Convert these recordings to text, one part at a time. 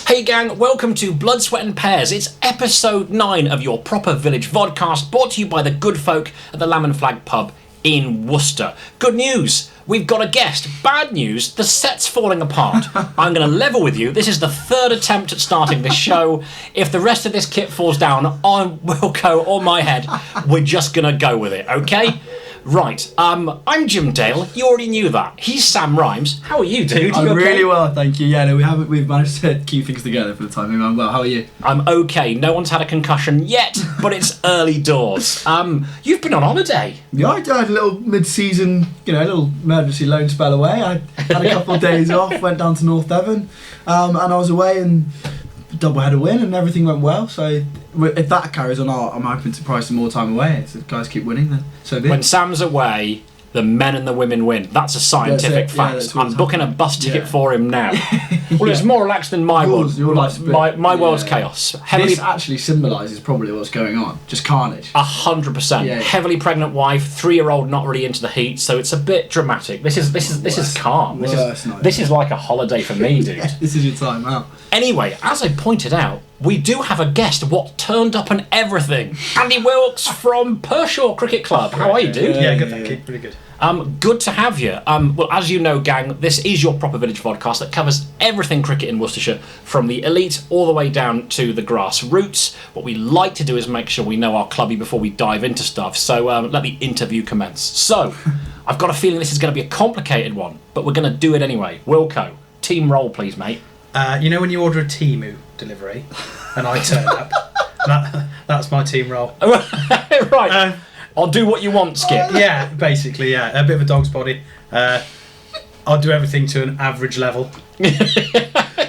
Hey gang, welcome to Blood, Sweat and Pears. It's episode 9 of your proper village vodcast, brought to you by the good folk at the Lamb and Flag pub in Worcester. Good news, we've got a guest. Bad news, the set's falling apart. I'm going to level with you. This is the third attempt at starting this show. If the rest of this kit falls down on Wilco or my head, we're just going to go with it, okay? Right, I'm Jim Dale. You already knew that. He's Sam Rhymes. How are you, dude? I'm okay? really well, thank you. Yeah, no, we've managed to keep things together for the time being. I'm well. How are you? I'm okay. No one's had a concussion yet, but it's early doors. You've been on holiday. Yeah, I had a little mid-season, a little emergency loan spell away. I had a couple of days off, went down to North Devon, and I was away and double header win and everything went well. So if that carries on, I'm hoping to price some more time away. If the guys keep winning, then so be it. When Sam's away, the men and the women win. That's a scientific fact. I'm booking a bus ticket for him now. Well, it's more relaxed than my world. Your life's my world's chaos. This actually symbolises probably what's going on. Just carnage. 100%. Yeah. Heavily pregnant wife, 3-year-old not really into the heat, so it's a bit dramatic. This is calm. This is like a holiday for me, dude. This is your time out. Anyway, as I pointed out, we do have a guest, what turned up and everything. Andy Wilks from Pershore Cricket Club. How are you, dude? Yeah, good, thank you. Pretty good. Good to have you. Well, as you know, gang, this is your proper village podcast that covers everything cricket in Worcestershire, from the elite all the way down to the grassroots. What we like to do is make sure we know our clubby before we dive into stuff. So let the interview commence. So, I've got a feeling this is going to be a complicated one, but we're going to do it anyway. Wilco, team roll, please, mate. You know when you order a Temu delivery and I turn up? That's my team role. Right. I'll do what you want, Skip. Yeah, basically, yeah. A bit of a dog's body. I'll do everything to an average level.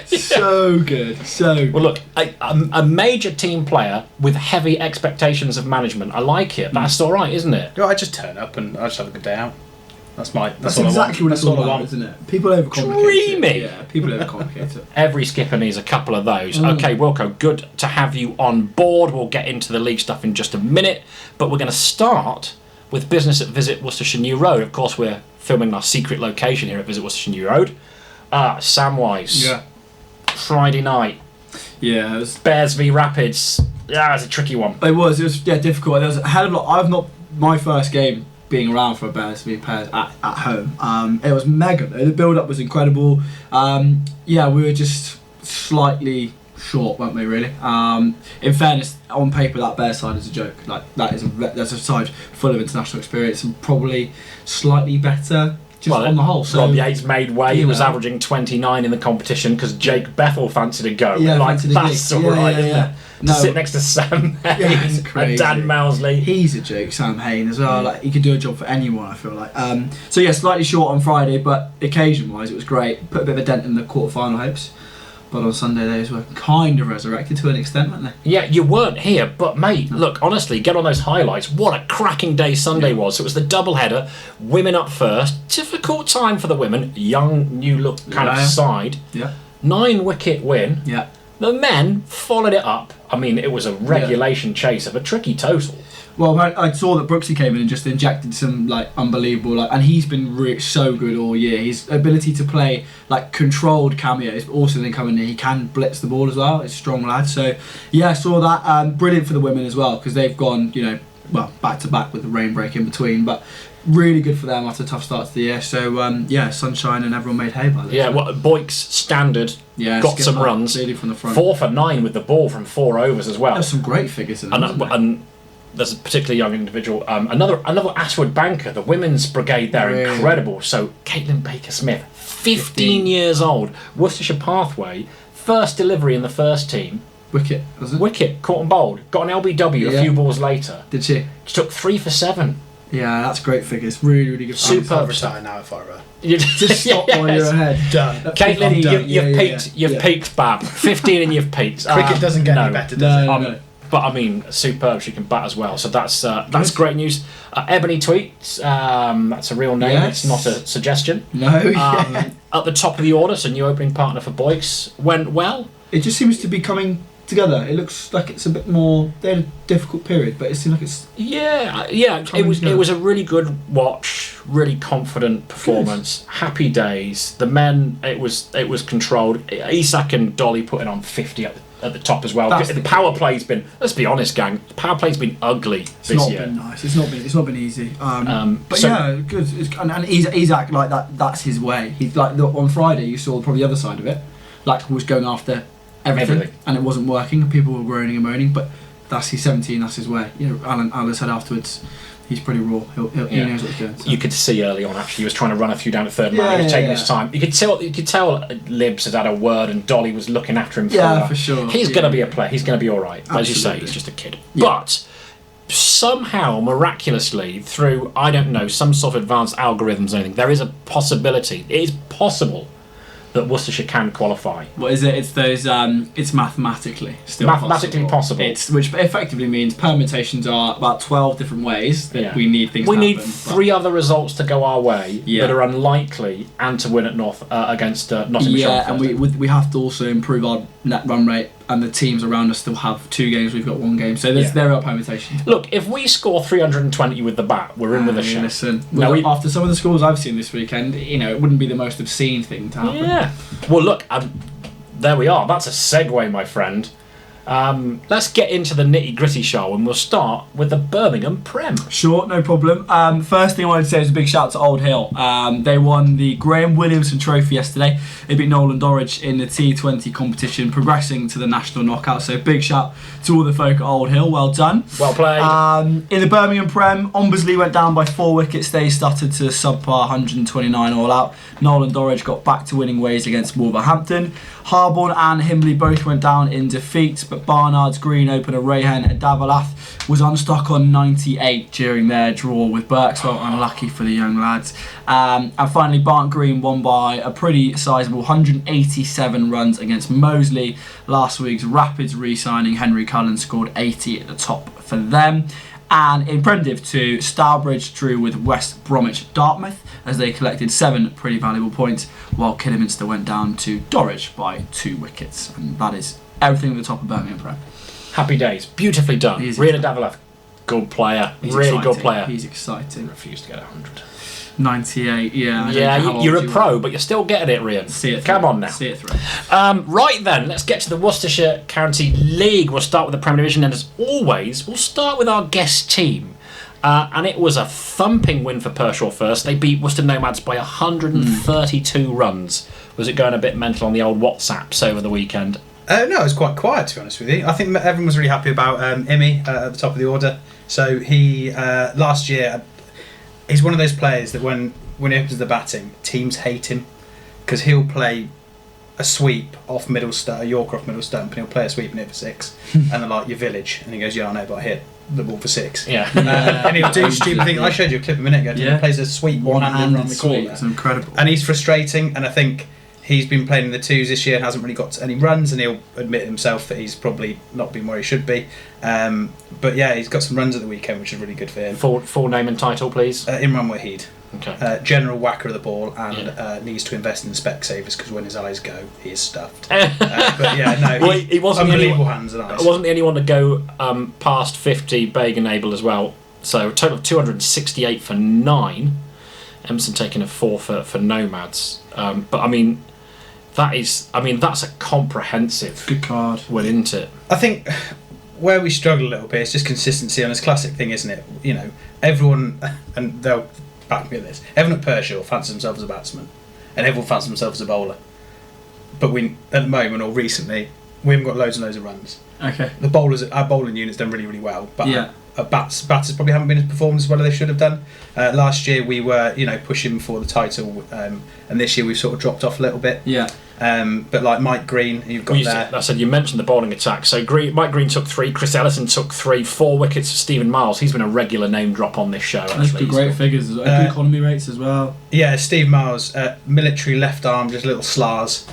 So good. Well, look, a major team player with heavy expectations of management. I like it. That's all right, isn't it? I just turn up and I just have a good day out. That's exactly what it's all about, isn't it? People overcomplicate Dreamy. it. Yeah, people overcomplicate it. Every skipper needs a couple of those. Okay, Wilco, good to have you on board. We'll get into the league stuff in just a minute, but we're going to start with business at Visit Worcestershire New Road. Of course, we're filming our secret location here at Visit Worcestershire New Road. Samwise. Yeah. Friday night. Yeah, it was Bears v Rapids. Yeah, it was a tricky one. It was difficult. There was a hell of a lot. My first game being around for a Bears v Pears at home. It was mega. The build-up was incredible. We were just slightly short, weren't we, really? In fairness, on paper, that Bears side is a joke. Like, that's a side full of international experience and probably slightly better on the whole. So Rob Yates made way. He was averaging 29 in the competition because Jake Bethel fancied a go. Yeah, that's all right, isn't it? To sit next to Sam Hain and Dan Mousley. He's a joke, Sam Hain, as well. Like, he could do a job for anyone, I feel like. Slightly short on Friday, but occasion-wise, it was great. Put a bit of a dent in the quarter-final hopes. But on Sunday, those were kind of resurrected to an extent, weren't they? Yeah, you weren't here, but mate, look, honestly, get on those highlights. What a cracking day Sunday was. So it was the double-header, women up first. Difficult time for the women, young, new-look kind of side. Yeah. 9-wicket win. Yeah. The men followed it up. I mean, it was a regulation chase of a tricky total. Well, I saw that Brooksy came in and just injected some unbelievable, and he's been so good all year. His ability to play controlled cameos, but also then coming in, he can blitz the ball as well. He's a strong lad. So yeah, I saw that. Brilliant for the women as well because they've gone back to back with the rain break in between, but really good for them after a tough start to the year. So sunshine and everyone made hay by this. Yeah, Boyk's standard got some runs. From the front. 4 for 9 with the ball from 4 overs as well. There's some great figures in them, and there's a particularly young individual, another Ashwood banker, the women's brigade there, really? Incredible. So Caitlin Baker-Smith, 15 years old, Worcestershire pathway, first delivery in the first team. Wicket, was it? Wicket, caught and bowled, got an LBW a few balls later. Did she? She took 3 for 7. Yeah, that's great figures. Really, really good. Super retire now if I were. Just stop while you're ahead. Done. Caitlin, you've peaked. You've peaked, Bab. 15 and you've peaked. Cricket doesn't get any better, does it? No. But I mean, superb. She can bat as well. So that's great news. Ebony Tweets. That's a real name. Yes. It's not a suggestion. No. At the top of the order, so new opening partner for Boyks went well. It just seems to be coming together. It looks like it's a bit more. They had a difficult period, but it seems like it's. Yeah. It was a really good watch, really confident performance. Good. Happy days. The men, it was controlled. Isak and Dolly putting on 50 at the top as well. The power play's been. Let's be honest, gang. The power play's been ugly this year. It's not been nice. It's not been easy. But yeah, good. And Isak, like that. That's his way. He's like on Friday. You saw probably the other side of it. Like was going after everything, and it wasn't working. People were groaning and moaning, but he's 17. That's his way. You know, Alan said afterwards, he's pretty raw. He knows what he's doing. So. You could see early on actually he was trying to run a few down the third man. He was taking his time. You could tell Libs had had a word, and Dolly was looking after him. For sure. He's going to be a player. He's going to be all right. Absolutely. As you say, he's just a kid. Yeah. But somehow, miraculously, through I don't know some sort of advanced algorithms or anything, there is a possibility. It is possible that Worcestershire can qualify. What is it? It's those. It's mathematically still possible. Which effectively means permutations are about 12 different ways that we need things. We to need happen, 3 other results to go our way that are unlikely, and to win at North against Nottingham. Yeah, and we have to also improve our net run rate. And the teams around us still have 2 games. We've got 1 game, so there are permutations. Look, if we score 320 with the bat, we're in with a shot. Listen, after some of the scores I've seen this weekend, it wouldn't be the most obscene thing to happen. Yeah. Well, look, there we are. That's a segue, my friend. Let's get into the nitty-gritty show, and we'll start with the Birmingham Prem. Sure, no problem. First thing I wanted to say is a big shout out to Old Hill. They won the Graham Williamson Trophy yesterday. They beat Nolan Dorridge in the T20 competition, progressing to the national knockout. So big shout to all the folk at Old Hill. Well done. Well played. In the Birmingham Prem, Ombersley went down by 4 wickets. They started to subpar 129 all out. Nolan Dorridge got back to winning ways against Wolverhampton. Harborne and Himley both went down in defeat, but Barnard's Green opener Rayhan Davalath was unstuck on 98 during their draw with Birks. Well, unlucky for the young lads. And finally, Barnt Green won by a pretty sizable 187 runs against Moseley. Last week's Rapids re-signing Henry Cullen scored 80 at the top for them. And in Prem Div 2, Stourbridge drew with West Bromwich Dartmouth as they collected 7 pretty valuable points, while Kidderminster went down to Dorridge by 2 wickets. And that is everything at the top of Birmingham Prem. Happy days. Beautifully done. Rina Davalath, good player. Really good player. He's exciting. Refused to get 100. 98, yeah. Yeah, you're a pro, but you're still getting it, Rian. See it through. Come on now. See it through. Right then, let's get to the Worcestershire County League. We'll start with the Premier Division, and as always, we'll start with our guest team. And it was a thumping win for Pershore first. They beat Worcester Nomads by 132 runs. Was it going a bit mental on the old WhatsApps over the weekend? No, it was quite quiet, to be honest with you. I think everyone was really happy about Imi at the top of the order. So he, last year, he's one of those players that when he opens the batting, teams hate him because he'll play a sweep off middle stump, a Yorker off middle stump, and he'll play a sweep and hit for 6. And they're like, your village. And he goes, yeah, I know, but I hit the ball for 6. Yeah. And he'll do stupid things. I showed you a clip a minute ago. He plays a sweep one-handed around the corner. It's incredible. And he's frustrating, and I think he's been playing in the 2s this year and hasn't really got any runs, and he'll admit himself that he's probably not been where he should be. But yeah, he's got some runs at the weekend, which is really good for him. Full name and title, please. Imran Wahid. Okay. General whacker of the ball, and needs to invest in Specsavers because when his eyes go, he is stuffed. But yeah, no, well, he wasn't unbelievable hands and eyes. Wasn't the only one to go past 50 Bagan-able as well. So a total of 268 for 9. Emerson taking a 4 for Nomads. But I mean, that's a comprehensive good card win, isn't it? I think where we struggle a little bit is just consistency, and it's a classic thing, isn't it? You know, everyone, and they'll back me at this, everyone at Pershore fancies themselves as a batsman, and everyone fancies themselves as a bowler. But we, at the moment or recently, we haven't got loads and loads of runs. Okay. Our bowling unit's done really, really well, but batters probably haven't been performed as well as they should have done. Last year we were, pushing for the title, and this year we've sort of dropped off a little bit. Yeah. But like Mike Green, you've got there. I said you mentioned the bowling attack. So Mike Green took 3, Chris Ellison took 3, 4 wickets for Stephen Miles. He's been a regular name drop on this show. That's good, great figures, good economy rates as well. Yeah, Steve Miles, military left arm, just little slars.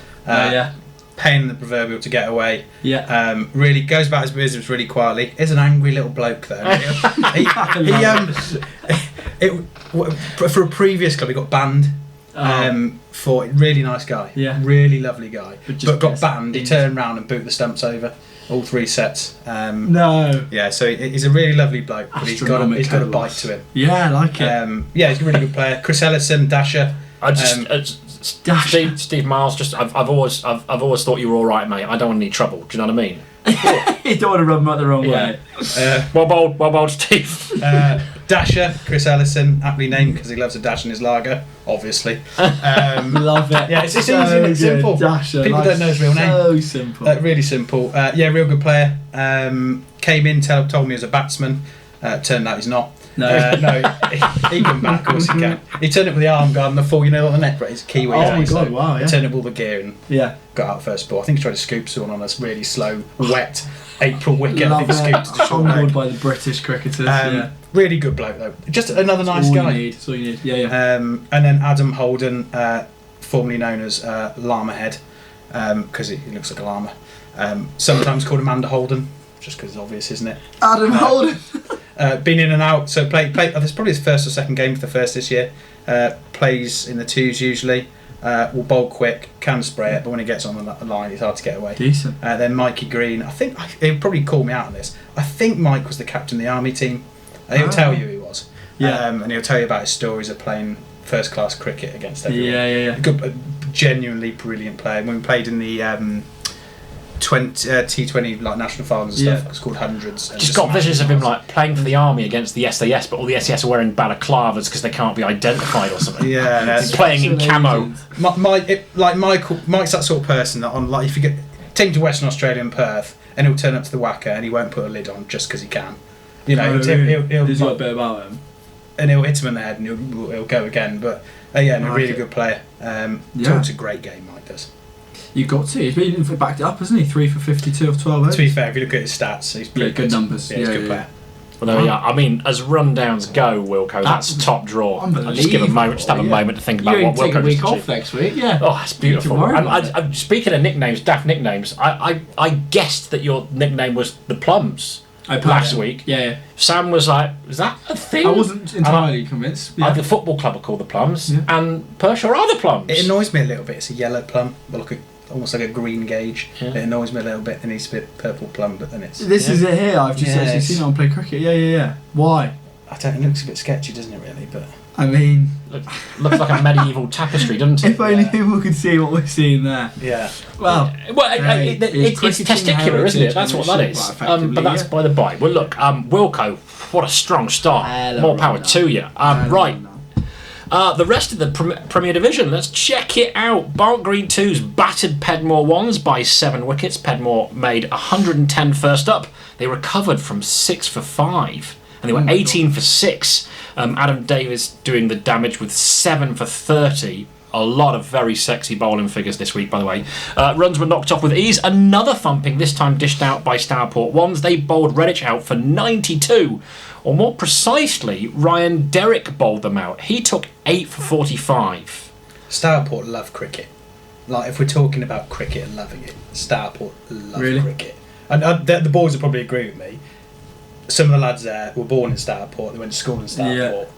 Pain in the proverbial to get away. Yeah. Really goes about his business really quietly. Is an angry little bloke though. For a previous club, he got banned. For really nice guy, really lovely guy, but got banned. He turned around and booted the stumps over. all 3 sets. No. Yeah, so he's a really lovely bloke, but he's got a bite to him. Yeah, I like it. Yeah, he's a really good player. Chris Ellison, Dasher. Steve Miles. I've always thought you were all right, mate. I don't want any trouble. Do you know what I mean? You don't want to rub him out the wrong way. Well bowled, Steve. Dasher, Chris Ellison, aptly named because he loves a dash in his lager, obviously. Love it. Yeah, it's easy and it's simple. Dasher, People don't know his real name. So simple. Really simple. Yeah, real good player. Came in, told me he was a batsman. Turned out he's not. No. He can bat, of course he can. He turned up with the arm guard and the full, on the net, but it's Kiwi. Oh my God, wow, yeah. He turned up with all the gear and Yeah. got out first ball. I think he tried to scoop someone on a really slow, wet April wicket. Love I think he scooped to the short humbled leg. by the British cricketers. Yeah. Really good bloke though. Just another nice That's all guy. you need. That's all you need. Yeah. And then Adam Holden, formerly known as Llama Head, because he looks like a llama. Sometimes called Amanda Holden, just because it's obvious, isn't it? Adam Holden. Been in and out, so play. This is probably his first or second game for the first this year. Plays in the 2s usually. Will bowl quick, can spray it, but when he gets on the line, it's hard to get away. Decent. Then Mikey Green. I think he'll probably call me out on this. I think Mike was the captain of the army team. He'll tell you he was. Yeah. And he'll tell you about his stories of playing first class cricket against everyone. Yeah. Good, genuinely brilliant player. When we played in the T20 like national finals and stuff, it's called hundreds. And Just got visions of him like playing for the army against the SAS, but all the SAS are wearing balaclavas because they can't be identified or something. Yeah, He's playing in camo. Mike's that sort of person that on like if you get take him to Western Australia and Perth, and he'll turn up to the whacker and he won't put a lid on just because he can. He'll There's got a bit about him. And he'll hit him in the head and he'll go again. But a really good player. Talks a great game, Mike does. You've got to. He's been backed it up, hasn't he? 3 for 52 of 12 overs. To be fair, if you look at his stats, he's pretty good numbers. Yeah, he's a good player. Well, there we are. I mean, as rundowns go, Wilco, that's top draw. I'll just give a moment, just have a moment to think about what Wilco take a week just off achieved. next week, yeah. Oh, that's beautiful. Tomorrow, I'm speaking of nicknames, daft nicknames. I guessed that your nickname was the Plums last week. Yeah. Sam was like, "Is that a thing?" I wasn't entirely convinced. Yeah. The football club are called the Plums, and Pershore are the Plums. It annoys me a little bit. It's a yellow plum, but almost like a green gauge. Yeah. It annoys me a little bit. It needs to be a purple plum, but then it's. This is it here. I've just actually seen it on Play Cricket. Yeah. Why? I don't. It looks a bit sketchy, doesn't it? Really, but. I mean, looks like a medieval tapestry, doesn't it? If only people could see what we're seeing there. Yeah. Well, it's testicular, isn't it? That's what that is. But that's by the by. Well, look, Wilco, what a strong start. More power to you. Right. The rest of the Premier Division, let's check it out. Bark Green 2's battered Pedmore 1s by 7 wickets. Pedmore made 110 first up. They recovered from 6 for 5. And they were 18 for 6. Adam Davis doing the damage with 7 for 30. A lot of very sexy bowling figures this week, by the way. Runs were knocked off with ease. Another thumping, this time dished out by Stourport 1s. They bowled Redditch out for 92. Or more precisely, Ryan Derrick bowled them out. He took 8 for 45. Stourport love cricket. Like, if we're talking about cricket and loving it, Stourport love cricket. And the boys will probably agree with me. Some of the lads there were born in Stourport. They went to school in Stourport.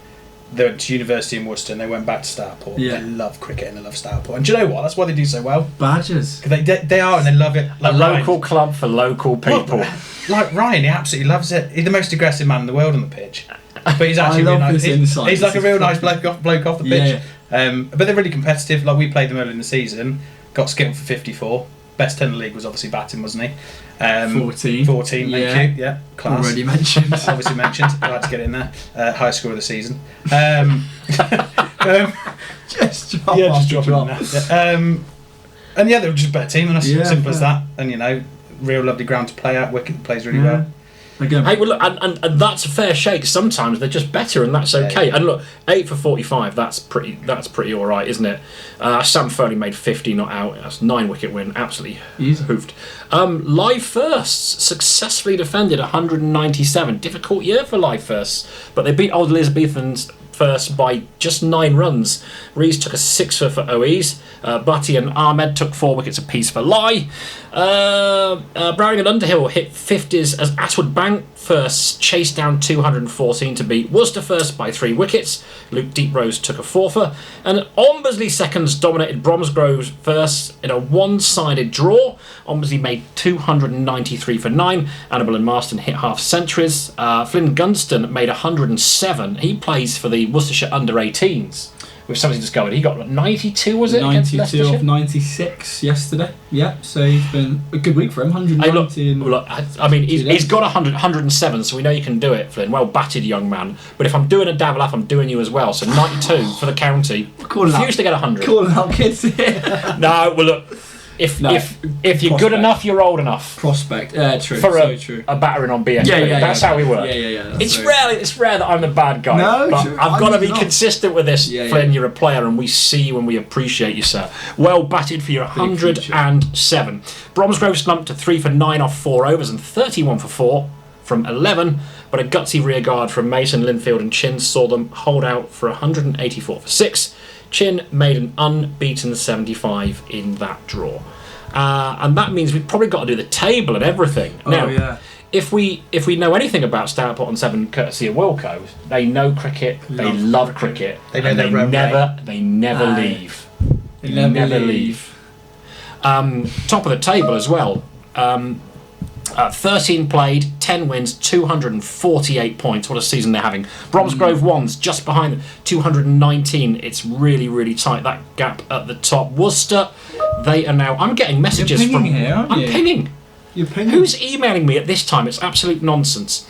They went to university in Worcester and they went back to Stourport. They love cricket and they love Stourport. And do you know what? That's why they do so well. Badgers. They are and they love it. Like a local club for local people. Like Ryan, he absolutely loves it. He's the most aggressive man in the world on the pitch. But he's actually really nice. He's like a real nice bloke off the pitch. But they're really competitive. Like, we played them early in the season. Got skipped for 54. Best 10 in the league was obviously batting, wasn't he? 14. 14, thank you. Yeah, class. Already mentioned. Obviously mentioned. I like to get in there. High score of the season. Just drop in there. And they were just a better team than us. Simple as that. And real lovely ground to play at. Wicket plays really well. Again. Hey, well, look, and that's a fair shake. Sometimes they're just better, and that's okay. Yeah. And look, 8 for 45. That's pretty all right, isn't it? Sam Foley made 50 not out. That's 9 wicket win. Absolutely hoofed. Live Firsts successfully defended 197. Difficult year for Live Firsts, but they beat Old Elizabethans first by just 9 runs. Rees took a 6-er for OEs. Butty and Ahmed took 4 wickets apiece for Lai. Browning and Underhill hit 50s as Atwood Bank first chased down 214 to beat Worcester first by 3 wickets. Luke Deeprose took a 4-fer. And Ombersley seconds dominated Bromsgrove first in a one-sided draw. Ombersley made 293 for 9. Annabelle and Marston hit half centuries. Flynn Gunston made 107. He plays for the Worcestershire under-18s. With something discovered, he got 92, was it? 92 of 96 yesterday. Yeah, so he's been a good week for him. 190. Look, I mean, he's got 107, so we know you can do it, Flynn. Well batted, young man. But if I'm doing a dabble up, I'm doing you as well. So 92 for the county. Refuse to get 100. Calling out kids here. No, well look. If you're good enough, you're old enough. Prospect, true. For true. a battering on BSP. Yeah, that's how we work. Yeah. It's rare that I'm the bad guy. No, but true. I've got to be consistent with this, Flynn. Yeah. You're a player, and we see you and we appreciate you, sir. Well batted for your 107. Bromsgrove slumped to 3 for 9 off 4 overs and 31 for 4 from 11. But a gutsy rearguard from Mason, Linfield, and Chin saw them hold out for 184 for 6. Chin made an unbeaten 75 in that draw. And that means we've probably got to do the table and everything. Now, if we know anything about Stourport on 7 courtesy of Wilco, they know cricket, they love cricket, they know and they never leave. They never leave. Top of the table as well. 13 played, 10 wins, 248 points. What a season they're having. Bromsgrove ones just behind them, 219. It's really, really tight, that gap at the top. Worcester, they are now... I'm getting messages You're pinging here, aren't you? I'm pinging. You're pinging. Who's emailing me at this time? It's absolute nonsense.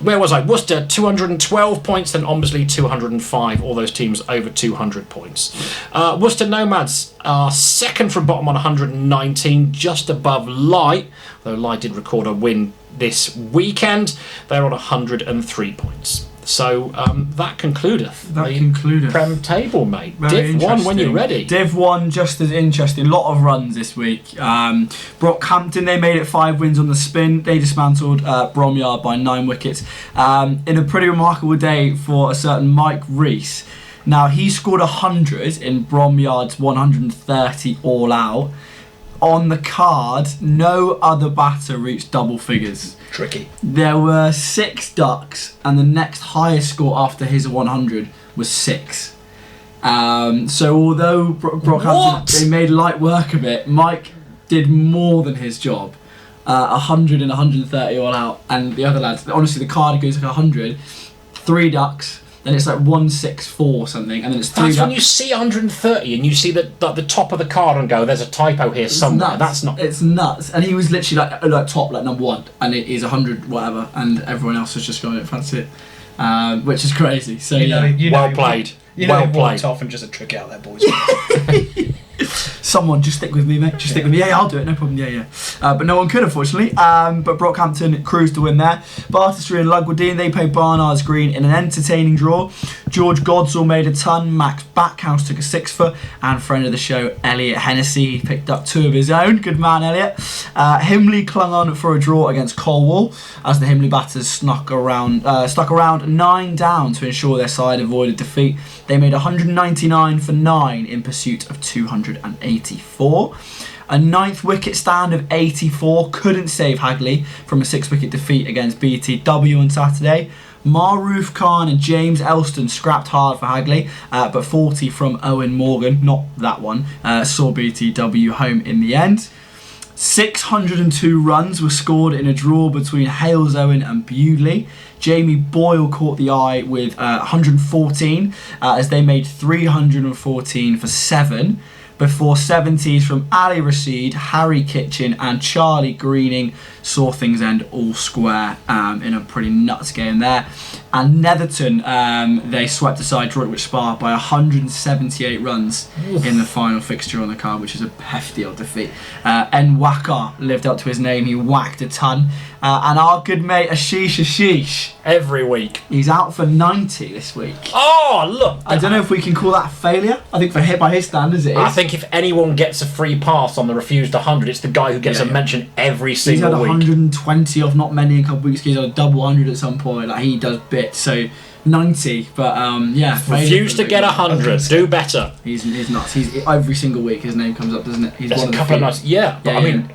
Where was I? Worcester, 212 points, then Ombersley, 205. All those teams over 200 points. Worcester Nomads are second from bottom on 119, just above Lai, though Lai did record a win this weekend. They're on 103 points. So that concludeth the Prem table, mate. Very Div 1 when you're ready. Div 1 just as interesting. A lot of runs this week. Brockhampton, they made it 5 wins on the spin. They dismantled Bromyard by 9 wickets. In a pretty remarkable day for a certain Mike Rees. Now, he scored 100 in Bromyard's 130 all out. On the card, no other batter reached double figures. Tricky. There were 6 ducks, and the next highest score after his 100 was 6. So although Brockhampton, they made light work of it, Mike did more than his job. 100 and 130 all out, and the other lads, honestly, the card goes like 100, 3 ducks, then it's like 164 or something, and then it's 3 That's ducks. when you see 130 and you see the top of the card and go, there's a typo here somewhere. Nuts. That's not... It's nuts. And he was literally like top, like number 1, and it is 100 whatever, and everyone else was just going, fancy it, which is crazy. So well played. Well played. Off and just a trick out there, boys. Someone just stick with me, mate. Just stick with me. Yeah, I'll do it. No problem. Yeah. But no one could, unfortunately. But Brockhampton cruised to win there. Bartesley and Lugwardine, they played Barnard's Green in an entertaining draw. George Godsall made a ton. Max Backhouse took a 6-fer. And friend of the show, Elliot Hennessy, he picked up 2 of his own. Good man, Elliot. Himley clung on for a draw against Colwall as the Himley batters stuck around 9 down to ensure their side avoided defeat. They made 199 for 9 in pursuit of 284. A 9th wicket stand of 84 couldn't save Hagley from a 6-wicket defeat against BTW on Saturday. Maruf Khan and James Elston scrapped hard for Hagley, but 40 from Owen Morgan, not that one, saw BTW home in the end. 602 runs were scored in a draw between Hales Owen and Bewdley. Jamie Boyle caught the eye with 114 as they made 314 for 7 before 70s from Ali Rashid, Harry Kitchen and Charlie Greening saw things end all square in a pretty nuts game there. And Netherton, they swept aside Droitwich Spa by 178 runs in the final fixture on the card, which is a hefty old defeat. Nwaka lived up to his name, he whacked a ton. And our good mate Ashish, every week. He's out for 90 this week. Oh, look. I don't know if we can call that a failure. I think by his standards it is. I think if anyone gets a free pass on the refused 100, it's the guy who gets a mention every single week. He's had 120 of not many in a couple of weeks. He's had a double 100 at some point. Like, he does bits. So 90, but yeah. Refused to get 100. Do better. He's nuts. Every single week his name comes up, doesn't it? He's There's one a of couple of the nice. Yeah, but I mean,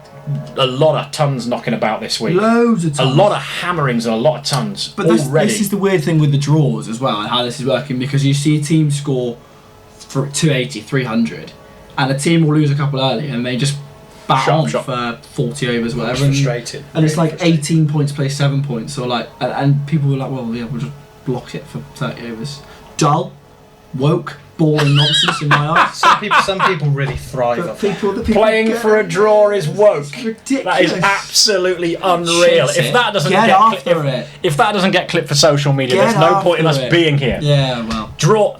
a lot of tons knocking about this week. loads of A times. lot of hammerings and a lot of tons But already. this is the weird thing with the draws as well, and how this is working, because you see a team score for 280, 300, and a team will lose a couple early, and they just bat Sharp on shot. for 40 overs, whatever. It's frustrating. And it's Really like frustrating. 18 points plays 7 points, or like, and people were like, well, yeah, we'll just block it for 30 overs. Dull, woke, boring nonsense in my eyes. Some people really thrive But off that. people Playing get for a it. draw is woke. It's ridiculous. That is absolutely unreal. Shit If it. that doesn't Get get after it. if that doesn't get clipped for social media, Get there's no point in us after it. being here. Yeah, well.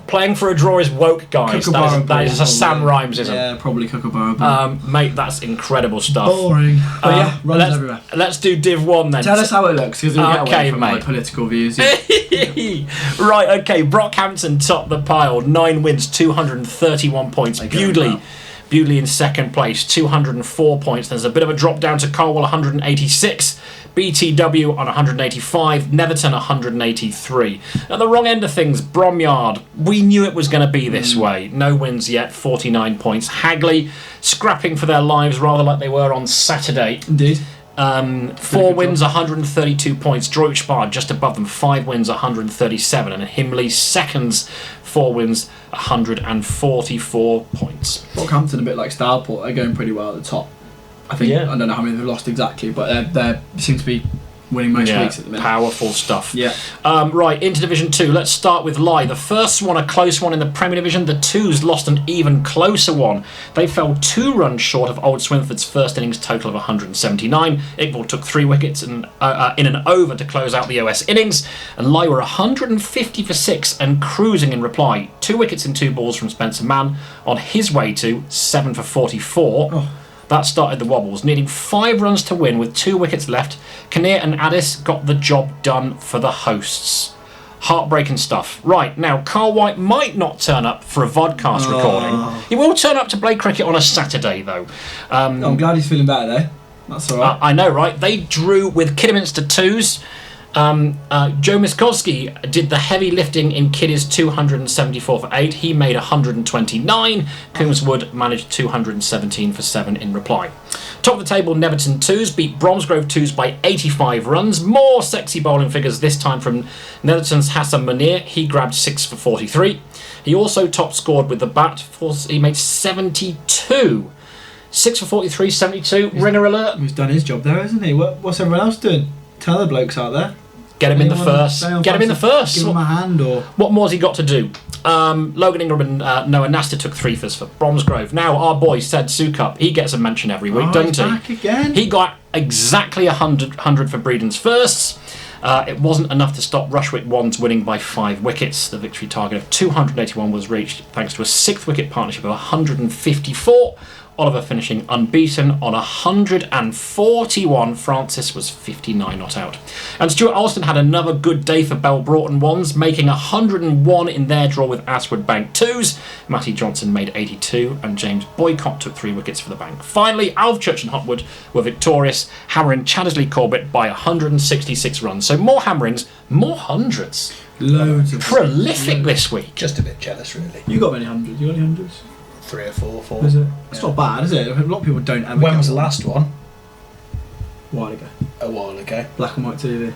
Playing for a draw is woke, guys. Kookaburra That is a ball, Sam probably. Rhymesism. Yeah, probably Kookaburra ball. Mate, that's incredible stuff. Boring. But yeah, runs let's, everywhere. let's do Div 1 then. Tell us how it looks, because we'll get Okay, away from my mate. political views. Right, okay. Brockhampton top the pile, 9 wins, 231 points. They go well. Bewdley in second place, 204 points. There's a bit of a drop down to Colwell, 186. BTW on 185, Netherton 183. At the wrong end of things, Bromyard. We knew it was going to be this way. No wins yet, 49 points. Hagley scrapping for their lives rather like they were on Saturday. Indeed. 4 wins, 132 points. Droitwich Bar just above them, 5 wins, 137. And Himley seconds, 4 wins, 144 points. Brockhampton, a bit like Stourport, are going pretty well at the top. I think, Yeah. I don't know how many they've lost exactly, but they seem to be winning most Yeah, weeks at the minute. powerful stuff. Yeah. Right, into Division 2. Let's start with Lye. The first one, a close one in the Premier Division. The Twos lost an even closer one. They fell 2 runs short of Old Swinford's first innings total of 179. Iqbal took 3 wickets in an over to close out the OS innings. And Lye were 150 for 6 and cruising in reply. 2 wickets in 2 balls from Spencer Mann on his way to 7 for 44. Oh. That started the wobbles, needing 5 runs to win with 2 wickets left. Kinnear and Addis got the job done for the hosts. Heartbreaking stuff. Right, now Carl White might not turn up for a Vodcast recording. He will turn up to play cricket on a Saturday, though. I'm glad he's feeling better, though. That's all right. I know, right? They drew with Kidderminster 2s. Joe Miskolski did the heavy lifting in Kiddy's 274 for 8. He made 129. Coombswood managed 217 for 7 in reply. Top of the table, Neverton 2s beat Bromsgrove 2s by 85 runs. More sexy bowling figures, this time from Netherton's Hassan Munir. He grabbed 6 for 43. He also top scored with the bat. He made 72. 6 for 43, 72. Ringer alert. He's done his job there, hasn't he? What's everyone else doing? Tell the blokes out there. Get him in the Anyone- first. anyone Get him in the fancy first. Give him a hand, or What more's he got to do? Logan Ingram and Noah Nasta took 3 for Bromsgrove. Now our boy Said Sukup, he gets a mention every week, doesn't he's he? back again. He got exactly 100 for Breeden's firsts. It wasn't enough to stop Rushwick 1's winning by 5 wickets. The victory target of 281 was reached thanks to a 6th wicket partnership of 154. Oliver finishing unbeaten on 141. Francis was 59 not out. And Stuart Alston had another good day for Bell Broughton 1s, making 101 in their draw with Aswood Bank 2s. Matty Johnson made 82 and James Boycott took 3 wickets for the Bank. Finally, Alvechurch and Hotwood were victorious, hammering Chaddesley Corbett by 166 runs. So more hammerings, more hundreds. loads of Prolific this week. Just a bit jealous, really. You got many hundreds? You got any hundreds? 3 or 4, 4. Is it? It's not bad, is it? A lot of people don't ever. When get was the one. last one? A while ago. A while ago. Black and white TV.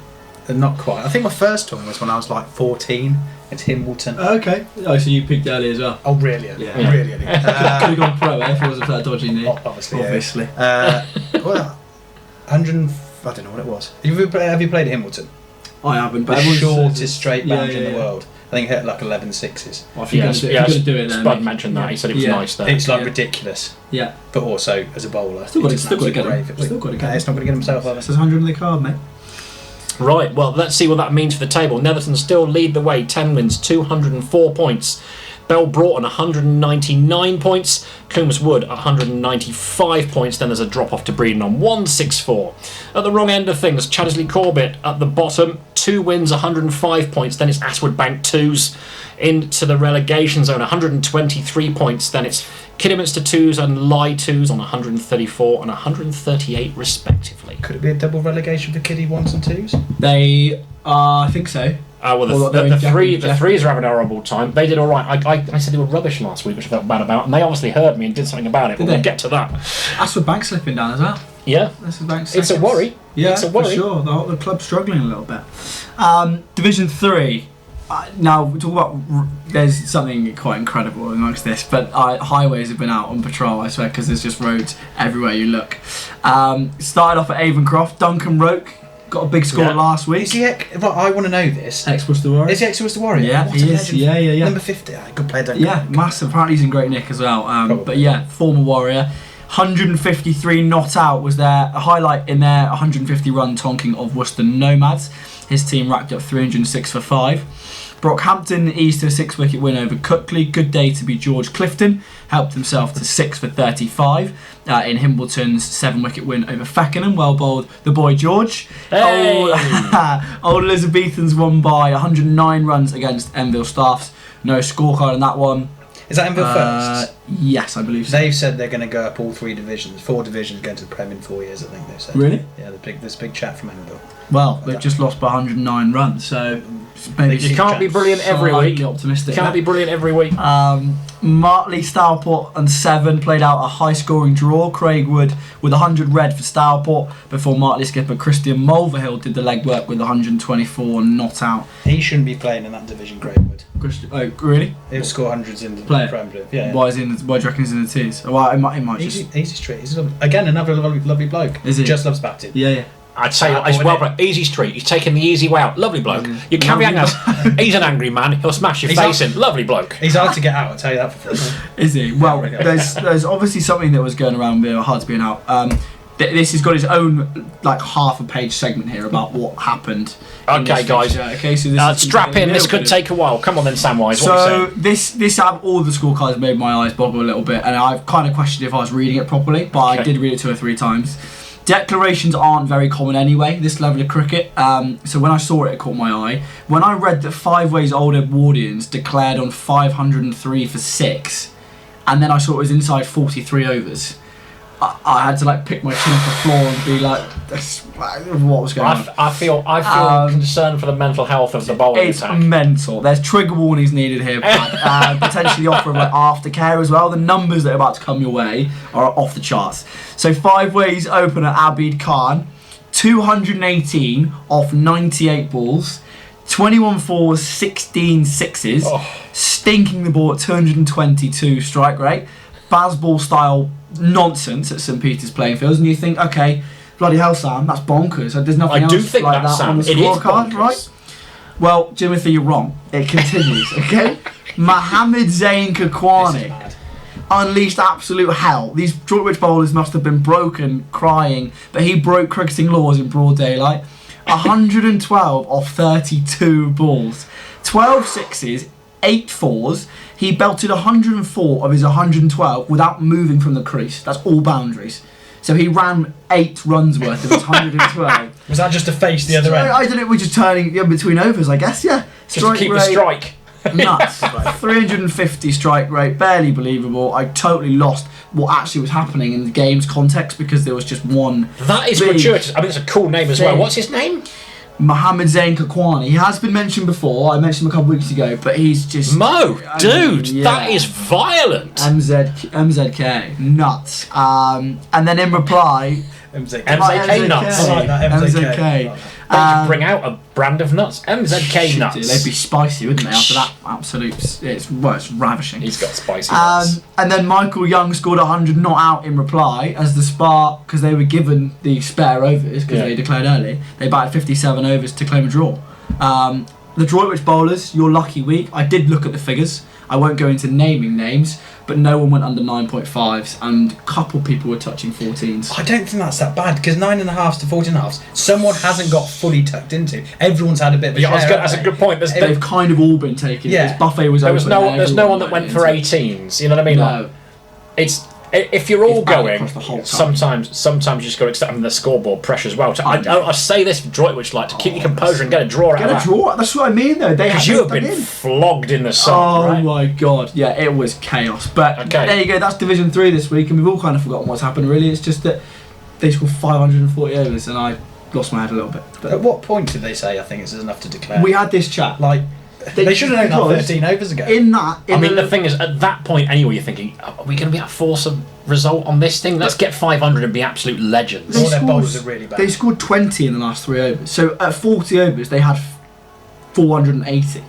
Not quite. I think my first one was when I was like 14 at Himbleton. Okay. Oh, so you peaked early as well. Oh, really? Yeah. Really? Could have gone pro if it wasn't for that dodgy knee. Obviously. Obviously. Yeah. Well, 100. I don't know what it was. Have you played at Himbleton? I haven't, but The everyone says shortest it's- straight yeah, boundary yeah, in the yeah. world. I think it hit like 11 sixes. Well, if you're going to do it, then Spud mentioned that. He said it was Yeah. nice there. It's like Yeah. ridiculous. Yeah. But also, as a bowler, Still got he's to get absolutely him. brave. Still got to get him. It's not going to get himself It over. says 100 on the card, mate. Right, well, let's see what that means for the table. Netherton still lead the way, 10 wins, 204 points. Bell Broughton 199 points. Coombswood 195 points. Then there's a drop off to Breeden on 164. At the wrong end of things, Chaddesley Corbett at the bottom, 2 wins, 105 points. Then it's Aswood Bank 2s into the relegation zone, 123 points. Then it's Kidderminster 2s and Lye 2s on 134 and 138 respectively. Could it be a double relegation for Kiddie 1s and 2s? They are, I think so. The threes are having a horrible time. They did all right. I said they were rubbish last week, which I felt bad about, and they obviously heard me and did something about it. But we'll get to that. That's with bank slipping down as well. Yeah, that's with bank. It's a worry. Yeah, it's a worry. For sure. The club's struggling a little bit. Division 3. Now we talk about. There's something quite incredible amongst this, but highways have been out on patrol. I swear, because there's just roads everywhere you look. Started off at Avencroft. Duncan Roke got a big score last week. Is he I want to know this. Ex-Worcester Warrior. Is he ex-Worcester Warrior? Yeah, what he is. Yeah. Number 50. Good player, Duncan. Yeah, massive. Apparently he's in great nick as well. But yeah, former Warrior. 153 not out was their highlight in their 150 run tonking of Worcester Nomads. His team racked up 306 for 5. Brockhampton eased to a 6-wicket win over Cuckley. Good day to be George Clifton. Helped himself to 6 for 35 in Himbleton's 7-wicket win over Feckenham. Well bowled the boy George. Hey. Old Elizabethans won by 109 runs against Enfield Staffs. No scorecard in that one. Is that Enfield first? Yes, I believe so. They've said they're going to go up all 4 divisions going to the Prem in 4 years, I think they said. Really? Yeah, this big chat from Enfield. Well, they've just lost by 109 runs, so maybe you can't be brilliant every week. Optimistic. Can't be brilliant every week. Martley, Stourport and 7 played out a high-scoring draw. Craig Wood with 100 red for Stourport before Martley skipper Christian Mulverhill did the legwork with 124 not out. He shouldn't be playing in that division, Craig Wood. Oh, really? He'll score hundreds in the Prem. Yeah. Why do you reckon he's in the T's? Well, it might just... Easy street. He's again another lovely bloke. Is he? Just loves batting. Yeah. I'd say it's well, easy street. He's taking the easy way out. Lovely bloke. You can't be angry. He's an angry man. He'll smash your face in. Lovely bloke. He's hard to get out. I'll tell you that for free. Is he? Well, there's obviously something that was going around there hard to be out. This has got its own half a page segment here about what happened. Okay, guys. Okay, so this strap in. This could take a while. Come on then, Samwise. So this all the scorecards made my eyes boggle a little bit, and I've kind of questioned if I was reading it properly, but I did read it 2 or 3 times. Declarations aren't very common anyway, this level of cricket, so when I saw it caught my eye. When I read that 5 Ways Old Edwardians declared on 503 for 6, and then I saw it was inside 43 overs, I had to pick my chin off the floor and be like, what was going on? I feel concerned for the mental health of the bowling attack. It's mental. There's trigger warnings needed here, Brad. Potentially offering aftercare as well. The numbers that are about to come your way are off the charts. So 5 Ways opener Abid Khan, 218 off 98 balls, 21 fours, 16 sixes, stinking the ball at 222 strike rate, Bazball style nonsense at St Peter's playing fields, and you think, okay, bloody hell, Sam, that's bonkers. There's nothing else like that on the scorecard, right? Well, Timothy, you're wrong. It continues, okay? Mohammed Zain Kakwani unleashed absolute hell. These Droitwich bowlers must have been broken, crying, but he broke cricketing laws in broad daylight. 112 off 32 balls, 12 sixes, 8 fours. He belted 104 of his 112 without moving from the crease. That's all boundaries. So he ran 8 runs worth of his 112. Was that just to face the other end? I don't know, we're just turning in between overs, I guess, yeah. Just to keep the strike. Nuts. 350 strike rate, barely believable. I totally lost what actually was happening in the game's context because there was just one. That is gratuitous. I mean, it's a cool name as well. What's his name? Mohammed Zain Kakwani. He has been mentioned before. I mentioned him a couple of weeks ago, but he's just that is violent. MZK nuts. And then in reply, MZK nuts. I like that, MZK. They should bring out a brand of nuts. MZK nuts. They'd be spicy, wouldn't they? After that absolute, it's ravishing. He's got spicy nuts. And then Michael Young scored 100 not out in reply as the Spark, because they were given the spare overs because they declared early. They batted 57 overs to claim a draw. The Droitwich bowlers, your lucky week. I did look at the figures. I won't go into naming names, but no one went under 9.5s, and a couple people were touching 14s. I don't think that's that bad, because 9.5s to 14.5s, someone hasn't got fully tucked into. Everyone's had a bit of a share. That's a good point. They've kind of all been taken. Yeah. This buffet was open. There's no one that went for 18s. You know what I mean? No. If you're all going, sometimes you just got to accept the scoreboard pressure as well. I say this for Droitwich, to keep your composure and get a draw out of that. Get a draw. That's what I mean, though. Because you have been flogged in the sun. Oh my god, yeah, it was chaos. But there you go. That's Division 3 this week, and we've all kind of forgotten what's happened. Really, it's just that they scored 540 overs, and I lost my head a little bit. But At what point did they say, I think it's enough to declare? we had this chat. Like, they should have known that because 13 overs ago. I mean, the thing is, at that point anyway, you're thinking, are we going to be able to force a result on this thing? Let's get 500 and be absolute legends. All their bowlers are really bad. They scored 20 in the last 3 overs. So at 40 overs, they had 480.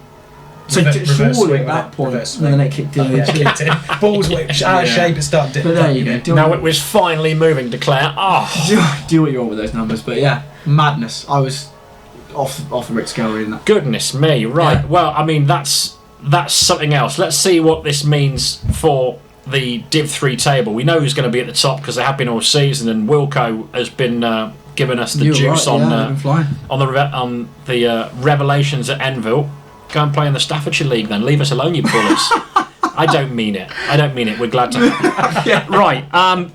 So Reverse surely swing, at that point, reverse and then they kicked in. Yeah, kicked in. Balls whipped out of shape and started dipping. But there you go. Now it was finally moving, declare. Do what you want with those numbers, but yeah, madness. I was off the Rick scale reading that. Goodness me, right. Yeah. Well, I mean, that's something else. Let's see what this means for the Div 3 table. We know who's going to be at the top because they have been all season, and Wilco has been giving us the juice on the revelations at Enfield. Go and play in the Staffordshire League then. Leave us alone, you bullets. I don't mean it. We're glad to have you. Yeah. Right.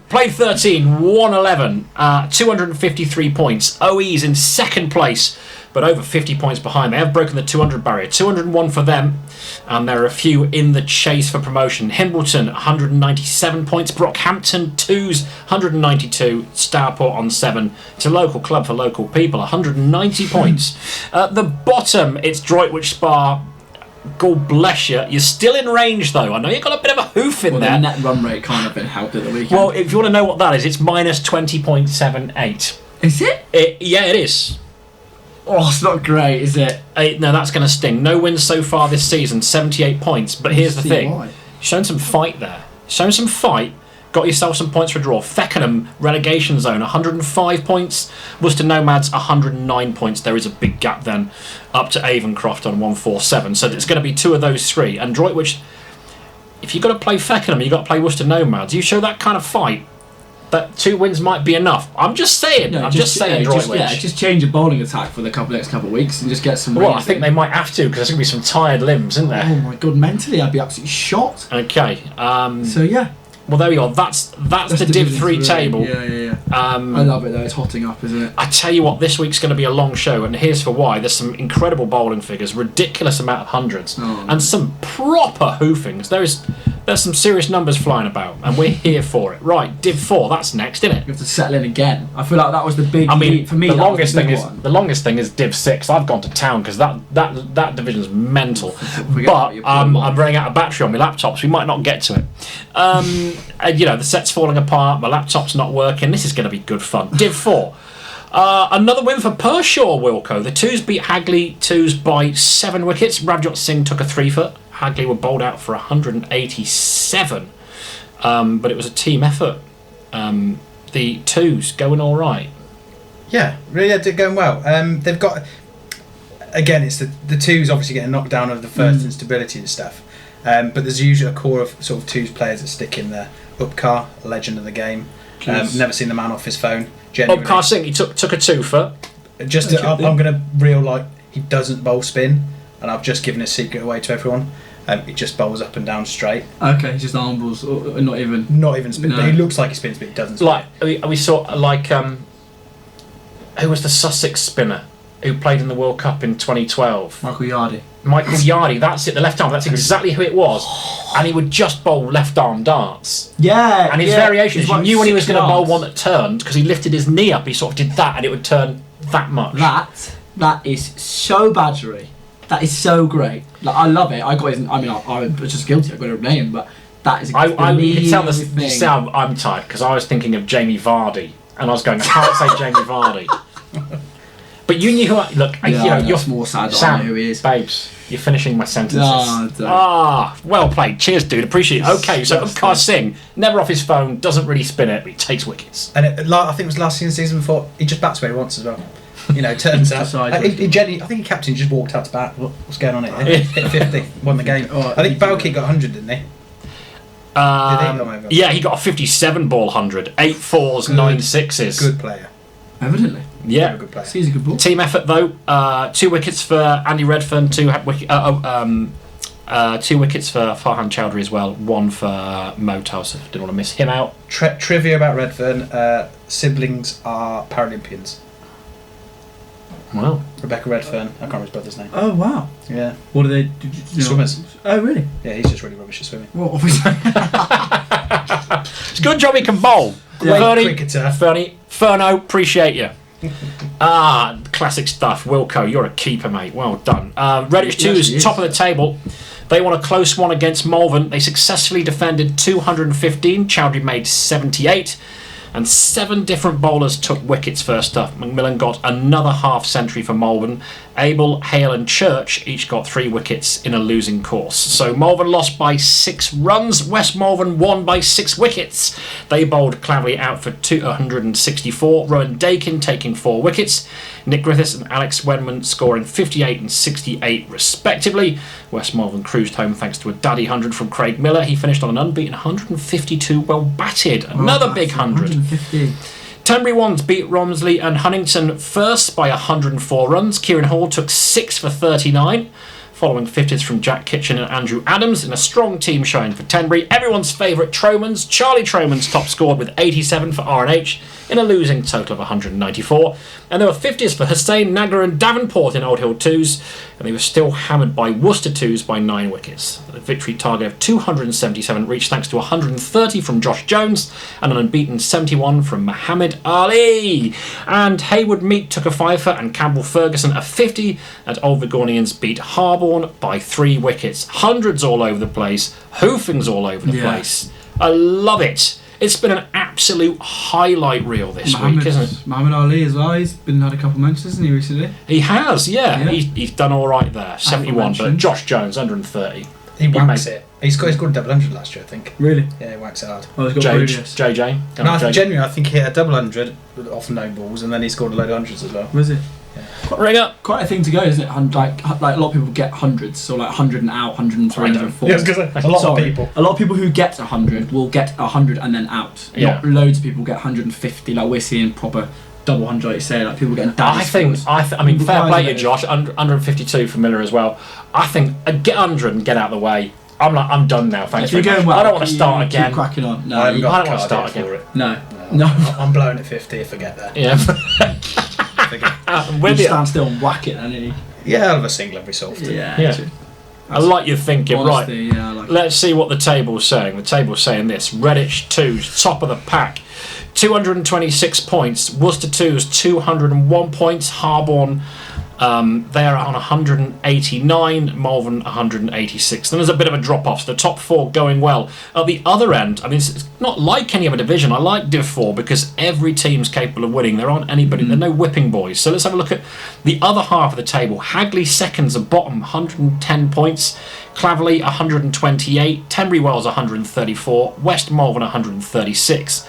Played 13, 111, 253 points. OE's in second place, but over 50 points behind. They have broken the 200 barrier. 201 for them, and there are a few in the chase for promotion. Himbleton, 197 points. Brockhampton, 2s, 192. Stourport on 7. It's a local club for local people, 190 points. At the bottom, it's Droitwich Spa. God bless you. You're still in range, though. I know you've got a bit of a hoof in there. The net run rate kind of been helped at the weekend. Well, if you want to know what that is, it's minus 20.78. Is it? Yeah, it is. Oh, it's not great, is it? No, that's going to sting. No wins so far this season, 78 points. But here's the thing. Why? Shown some fight there. Shown some fight. Got yourself some points for a draw. Feckenham, relegation zone, 105 points. Worcester Nomads, 109 points. There is a big gap then up to Avencroft on 147. So it's going to be 2 of those 3. And Droitwich, if you've got to play Feckenham, you've got to play Worcester Nomads. You show that kind of fight, that 2 wins might be enough. I'm just saying. No, Droitwich. just change your bowling attack for the next couple of weeks and just get some. Well, I think they might have to because there's going to be some tired limbs, isn't there? Oh my god, mentally I'd be absolutely shot. Okay. So yeah. Well, there we go. That's the Div 3 table. Yeah. I love it though. It's hotting up, isn't it? I tell you what, this week's going to be a long show, and here's for why. There's some incredible bowling figures, ridiculous amount of hundreds, and some proper hoofings. There's some serious numbers flying about, and we're here for it. Right, Div 4, that's next, isn't it? You have to settle in again. I feel like that was the big. For me, the longest thing is Div 6. I've gone to town because that division's mental. But I'm running out of battery on my laptop, so we might not get to it. The set's falling apart. My laptop's not working. This is going to be good fun. Div 4. Another win for Pershaw, Wilco. The 2s beat Hagley 2s by 7 wickets. Ravjot Singh took a 3-foot. Hagley were bowled out for 187. But it was a team effort. The 2s going all right. Yeah, really did going well. They've got... Again, it's the 2s obviously getting knocked down over the first instability and stuff. But there's usually a core of sort of 2s players that stick in there. Upkar, a legend of the game. Never seen the man off his phone. Upkar Singh, he took a 2-foot. I'm going to reel he doesn't bowl spin, and I've just given his secret away to everyone. He just bowls up and down straight. Okay, just arm balls, or not even spin. No. But he looks like he spins, but he doesn't. Spin. We saw who was the Sussex spinner who played in the World Cup in 2012? Michael Yardy, that's it, the left arm, that's exactly who it was. And he would just bowl left arm darts. Yeah. And his variations, you knew when he was going to bowl one that turned, because he lifted his knee up, he sort of did that, and it would turn that much. That is so badgery. That is so great. Like, I love it. I was just guilty, I got it name, but that is you can tell I'm tired, because I was thinking of Jamie Vardy, and I was going, I can't say Jamie Vardy. But you knew who you're more sad Sam, who he is. Babes, you're finishing my sentences. No, well played. Cheers, dude. Appreciate it. Okay, so Upkar Singh, never off his phone, doesn't really spin it, but he takes wickets. And I think it was last season before, he just bats where he wants as well. Turns out. I think he captain just walked out to bat. What's going on here? Hit 50, won the game. I think Balky got 100, didn't he? Yeah, he got a 57 ball 100, 8 4s, 9 6s. Good player. Evidently. Yeah, good player. He's a good ball. Team effort though. 2 wickets for Andy Redfern, 2 wickets for Farhan Chowdhury as well. 1 for Mo Towson. Didn't want to miss him out. Trivia about Redfern: siblings are Paralympians. Wow. Rebecca Redfern. I can't remember his brother's name. Oh wow. Yeah. What are they? Swimmers. Oh really? Yeah, he's just really rubbish at swimming. Well, obviously. It's a good job he can bowl. Great cricketer. Ferno, appreciate you. Classic stuff. Wilco, you're a keeper, mate. Well done. Redditch 2's Yes, top of the table. They won a close one against Malvern. They successfully defended 215. Chowdhury made 78. And 7 different bowlers took wickets first up. Macmillan got another half century for Malvern. Abel, Hale and Church each got 3 wickets in a losing course. So Malvern lost by 6 runs. West Malvern won by 6 wickets. They bowled Clavely out for 264. Rowan Dakin taking 4 wickets. Nick Griffiths and Alex Wenman scoring 58 and 68 respectively. West Malvern cruised home thanks to a daddy 100 from Craig Miller. He finished on an unbeaten 152 well batted. Another big 100. 150. Tenbury Wands beat Romsley and Huntington first by 104 runs. Kieran Hall took 6 for 39, following 50s from Jack Kitchen and Andrew Adams in a strong team showing for Tenbury. Everyone's favourite Tromans, Charlie Tromans top scored with 87 for R&H in a losing total of 194. And there were 50s for Hussain, Nagler and Davenport in Old Hill 2s, and they were still hammered by Worcester 2s by 9 wickets. The victory target of 277 reached thanks to 130 from Josh Jones and an unbeaten 71 from Muhammad Ali. And Haywood Meat took a fifer and Campbell Ferguson a 50, and Old Vigonians beat Harborne by 3 wickets. Hundreds all over the place, hoofings all over the place. I love it. It's been an absolute highlight reel this week, isn't it? Muhammad Ali as well. He's had a couple mentions, hasn't he, recently? He has, yeah. He's done all right there. 71, but Josh Jones, 130. He whacks it. He scored a double 100 last year, I think. Really? Yeah, he whacks it hard. Oh, he's got JJ. No, genuinely, I think he hit a double 100 off no balls, and then he scored a load of hundreds as well. Was it? Ring up. Quite a thing to go, isn't it? Like a lot of people get hundreds, so like 100 and out, 103, 104. Yeah, I was gonna say, a lot of people. A lot of people who get 100 will get 100 and then out. Yeah. Not loads of people get 150. Like we're seeing proper double 100, like you say, like people getting daddy scores. I mean, fair play to Josh. 152 for Miller as well. I think get 100 and get out of the way. I'm done now. Thanks very much. Well, I don't want to start again. Keep cracking on. No, I haven't got I don't want to start again. for it. No. I'm blowing at 50 if I get there. Yeah. I'm with you. Stand still and whack it, and yeah, I'll have a single every so often. Yeah. I like your thinking. Honesty, right. Yeah, I like Let's see what the table's saying. The table's saying this: Redditch 2's top of the pack, 226 points. Worcester 2's 201 points. Harborne, they're on 189. Malvern 186. Then there's a bit of a drop off. So the top 4 going well. At the other end, I mean, it's not like any other division. I like Div 4 because every team's capable of winning. There aren't anybody. There are no whipping boys. So let's have a look at the other half of the table. Hagley seconds at bottom, 110 points. Clavely 128. Tenbury Wells 134. West Malvern 136.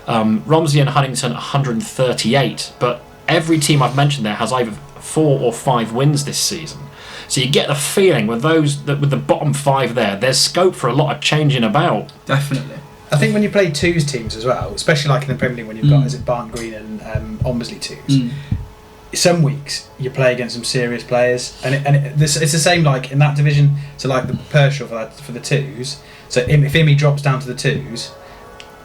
Romsey and Huntington 138. But every team I've mentioned there has either 4 or 5 wins this season. So you get the feeling with with the bottom 5 there's scope for a lot of changing about. Definitely. I think when you play 2s teams as well, especially like in the Premier League when you've got is it Barton Green and Ombersley 2s. Some weeks you play against some serious players, and it's the same like in that division. So like the Pershore for the 2s. So if Imi drops down to the 2s,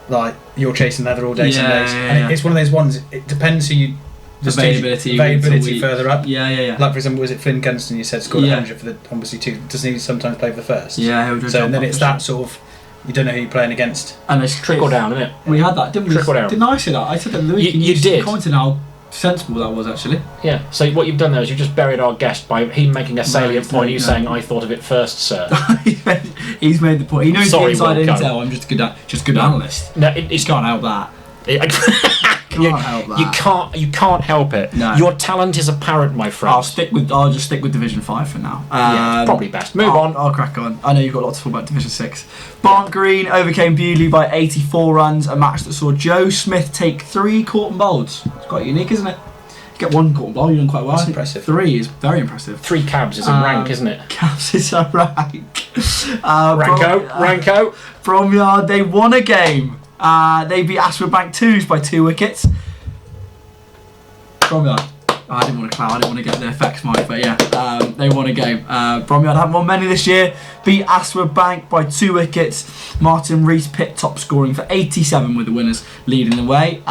like you're chasing leather all day some days, and it's one of those ones. It depends who you. Availability further up. Yeah. Like for example, was it Flynn Gunston? You said scored 100 for the obviously 2. Doesn't he sometimes play for the first? Yeah, he'll so and then it's that sort of you don't know who you're playing against. And it's trickle down, isn't it? We had that, didn't we? Trickle down. Didn't I say that? I said that. You did. Commented how sensible that was actually. Yeah. So what you've done there is you've just buried our guest by him making a salient point. You saying I thought of it first, sir. He's made the point. He knows the inside Wilco. intel. I'm just a good analyst. No, it's can't help that. Can't help that. You can't help it. No. Your talent is apparent, my friend. I'll just stick with Division 5 for now. Yeah, probably best. Move on. I'll crack on. I know you've got lots to talk about Division 6. Barnt Green overcame Bewley by 84 runs, a match that saw Joe Smith take 3 caught and bowls. It's quite unique, isn't it? You get 1 caught and bowl, you're doing quite well. That's impressive. 3 is very impressive. 3 cabs is a rank, isn't it? Cabs is a rank. Ranko. Bromyard, they won a game. They beat Ashford Bank 2s by 2 wickets. Bromyard. I didn't want to get the effects mic, but yeah, they won a game. Bromyard haven't won many this year. Beat Ashford Bank by 2 wickets. Martin Rees-Pitt top scoring for 87 with the winners leading the way.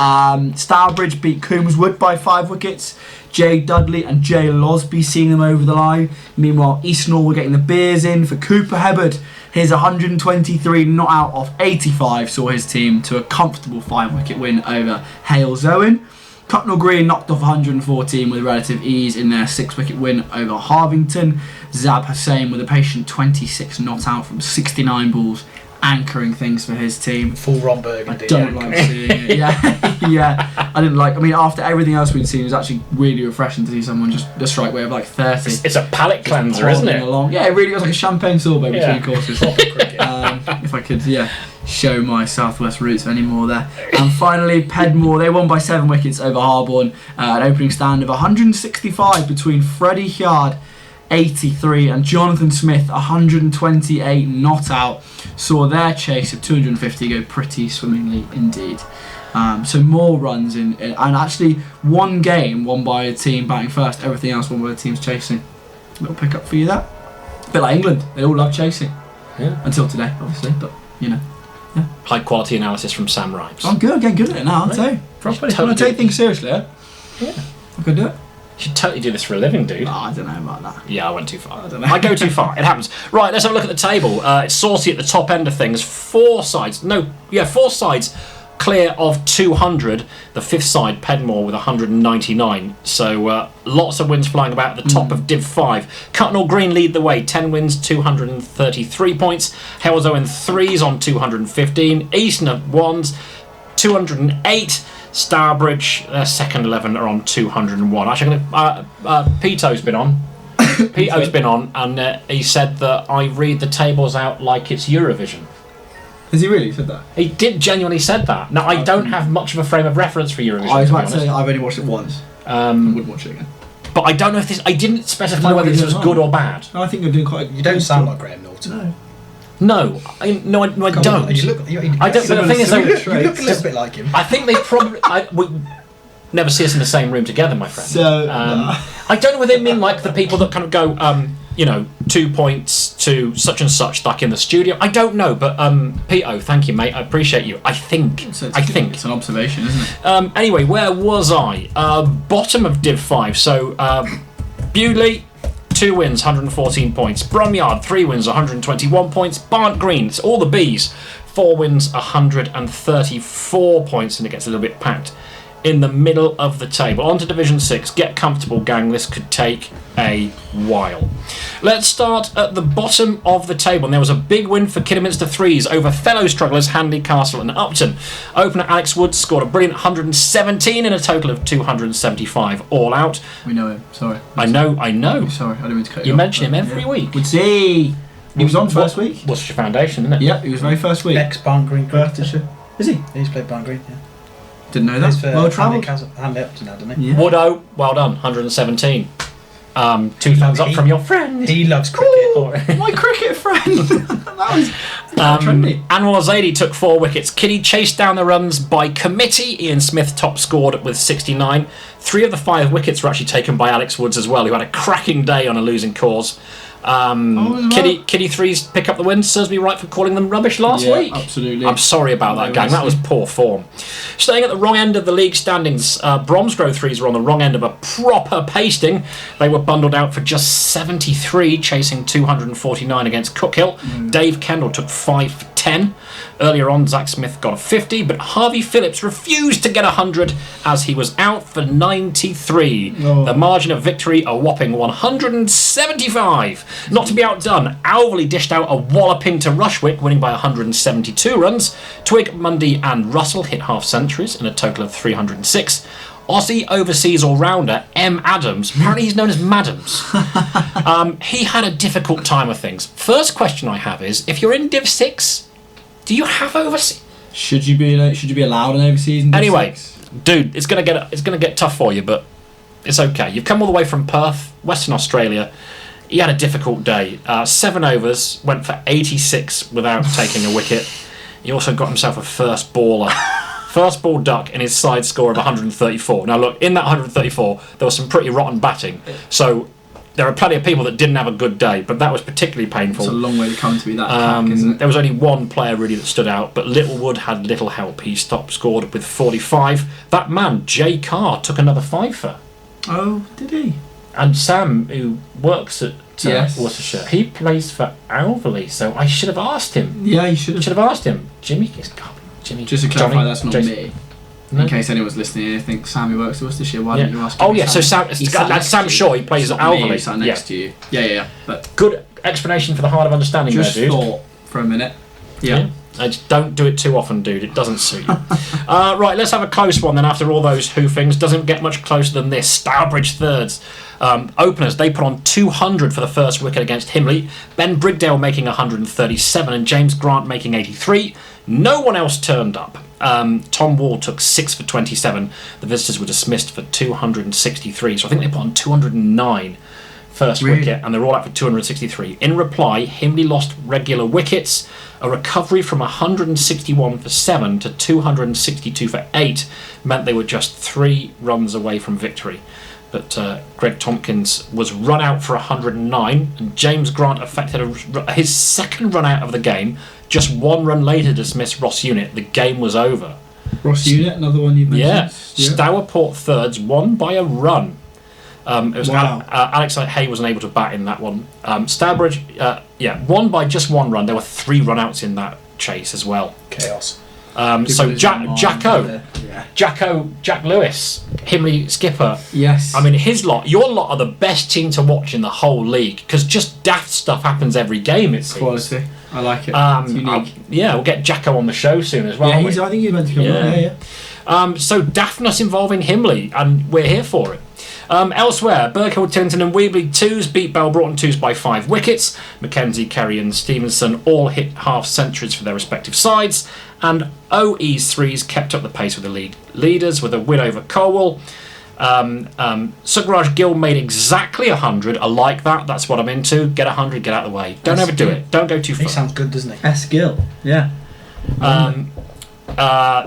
Stourbridge beat Coombswood by 5 wickets. Jay Dudley and Jay Losby seeing them over the line. Meanwhile, Eastnall were getting the beers in for Cooper Hebbard. His 123 not out of 85 saw his team to a comfortable 5 wicket win over Hales Owen. Cutnell Green knocked off 114 with relative ease in their 6-wicket win over Harvington. Zab Hussain with a patient 26 not out from 69 balls, anchoring things for his team. Full Ron Burgundy. I don't like seeing it. Yeah. I didn't like. I mean, after everything else we'd seen, it was actually really refreshing to see someone just a strike rate of like 30. It's a palate cleanser, isn't it? Along. Yeah, it really was like a champagne sorbet between courses. If I could, show my southwest roots anymore there. And finally, Pedmore, they won by 7 wickets over Harborne. An opening stand of 165 between Freddie Hyard, 83, and Jonathan Smith, 128 not out, saw their chase of 250 go pretty swimmingly indeed. So more runs and actually one game won by a team batting first, everything else won by the teams chasing. Little pick up for you there. A bit like England, they all love chasing. Yeah. Until today, obviously, but Yeah. High quality analysis from Sam Rhymes. I'm good, I'm getting good at it now, I'll tell you. Properly. Totally I take things seriously, yeah? I can do it. You should totally do this for a living, dude. Oh, I don't know about that. Yeah, I went too far. I don't know. I go too far. It happens. Right, let's have a look at the table. It's saucy at the top end of things. 4 sides clear of 200. The 5th side, Pedmore, with 199. So lots of wins flying about at the top of Div 5. Cutnell Green lead the way. 10 wins, 233 points. Halesoe in 3s on 215. Easton at 1s, 208. Stourbridge, their second 11 are on 201. Actually, Peto's been on. Peto's been on, and he said that I read the tables out like it's Eurovision. Has he really said that? He did genuinely said that. Now, I don't have much of a frame of reference for Eurovision. I was about to say, I've only watched it once. I wouldn't watch it again. But I don't know if this... I didn't specify whether this was good or bad. No, I think you're doing quite... You don't sound like Graham Norton. No. No, I don't. On, you look, I don't. But the thing is, you look a little bit like him. I think they probably. We never see us in the same room together, my friend. So I don't know whether they mean like the people that kind of go, 2 points to such and such, like in the studio. I don't know, but Peto, thank you, mate. I appreciate you. I think. So it's an observation, isn't it? Anyway, where was I? Bottom of Div 5. So Bewley, 2 wins, 114 points. Bromyard, 3 wins, 121 points. Barnt Green, it's all the Bs, 4 wins, 134 points, and it gets a little bit packed in the middle of the table. On to Division 6. Get comfortable, gang. This could take a while. Let's start at the bottom of the table. And there was a big win for Kidderminster 3s over fellow strugglers Handley Castle and Upton. Opener Alex Woods scored a brilliant 117 in a total of 275 all out. We know him. Sorry. I know. Sorry, I didn't mean to cut You you off. mention him every week. Woodsy! He was on first week. Worcestershire Foundation, isn't it? Yeah, he was very first week. Ex-Barn Green Worcestershire. Is he? He's played Barn Green, yeah. Didn't know that. Well travelled. Handley Upton now, didn't he? Yeah. Woodo, well done, 117. 2 thumbs up from your friend. He loves cricket. Ooh, my cricket friend. that was trendy. Anwar Zaidi took 4 wickets. Kiddie chased down the runs by committee. Ian Smith top scored with 69. 3 of the 5 wickets were actually taken by Alex Woods as well, who had a cracking day on a losing cause. Kiddie 3s pick up the win. Serves me right for calling them rubbish last week. Absolutely. I'm sorry about that, gang. That was poor form. Staying at the wrong end of the league standings, Bromsgrove 3s were on the wrong end of a proper pasting. They were bundled out for just 73, chasing 249 against Cookhill. Dave Kendall took 5 for 10. Earlier on, Zach Smith got a 50, but Harvey Phillips refused to get 100 as he was out for 93. The margin of victory, a whopping 175. Not to be outdone, Alverley dished out a walloping to Rushwick, winning by 172 runs. Twig, Mundy and Russell hit half centuries in a total of 306. Aussie overseas all-rounder M. Adams, apparently he's known as Madams, he had a difficult time of things. First question I have is, if you're in Div 6, do you have overseas? Should you be allowed an overseas in Div Anyway, 6? dude, it's gonna get tough for you, but it's okay. You've come all the way from Perth, Western Australia. He had a difficult day. 7 overs, went for 86 without taking a wicket. He also got himself a first ball duck in his side score of 134. Now look, in that 134, there was some pretty rotten batting. So there are plenty of people that didn't have a good day, but that was particularly painful. It's a long way to come to be that pack, isn't it? There was only one player really that stood out, but Littlewood had little help. He scored with 45. That man, Jay Carr, took another 5-fer. Oh, did he? And Sam, who works at Yes. Worcestershire, he plays for Alverley, so I should have asked him. Yeah, you should have. Should have asked him. Jimmy. Just to clarify, that's not me. No. In case anyone's listening, I think Sammy works at Worcestershire. Why don't you ask him? Oh yeah, so Sam Shaw, he plays at Alverley. He's sat next to you. Yeah. But good explanation for the hard of understanding just there, dude. thought for a minute. Yeah. Just don't do it too often, dude. It doesn't suit you. Right, let's have a close one then. After all those hoofings, doesn't get much closer than this. Stourbridge thirds. Openers, they put on 200 for the first wicket against Himley. Ben Brigdale making 137 and James Grant making 83. No one else turned up. Tom Wall took 6 for 27. The visitors were dismissed for 263. So I think they put on 209 first wicket, and they're all out for 263. In reply, Himley lost regular wickets. A recovery from 161 for 7 to 262 for 8 meant they were just 3 runs away from victory. But Greg Tompkins was run out for 109, and James Grant effected his second run out of the game. Just 1 run later dismissed Ross Unit. The game was over. Ross Unit, another one you mentioned. Yeah. Stourport thirds won by a run. It was Alex Hay wasn't able to bat in that one. Stourbridge, won by just 1 run. There were 3 run-outs in that chase as well. Chaos. So Jack Lewis, Himley skipper. Yes. I mean, your lot are the best team to watch in the whole league because just daft stuff happens every game. It seems. Quality. I like it. It's unique. We'll get Jacko on the show soon as well. Yeah, I think he's meant to come on. Yeah. So daftness involving Himley, and we're here for it. Elsewhere, Burkhill, Tillington and Weebly 2s beat Bell Broughton 2s by 5 wickets. Mackenzie, Kerry and Stevenson all hit half centuries for their respective sides. And OE's 3s kept up the pace with the leaders with a win over Colwell. Sukraj Gill made exactly 100. I like that. That's what I'm into. Get 100, get out of the way. Don't overdo it. Don't go too far. He sounds good, doesn't he? S. Gill. Yeah.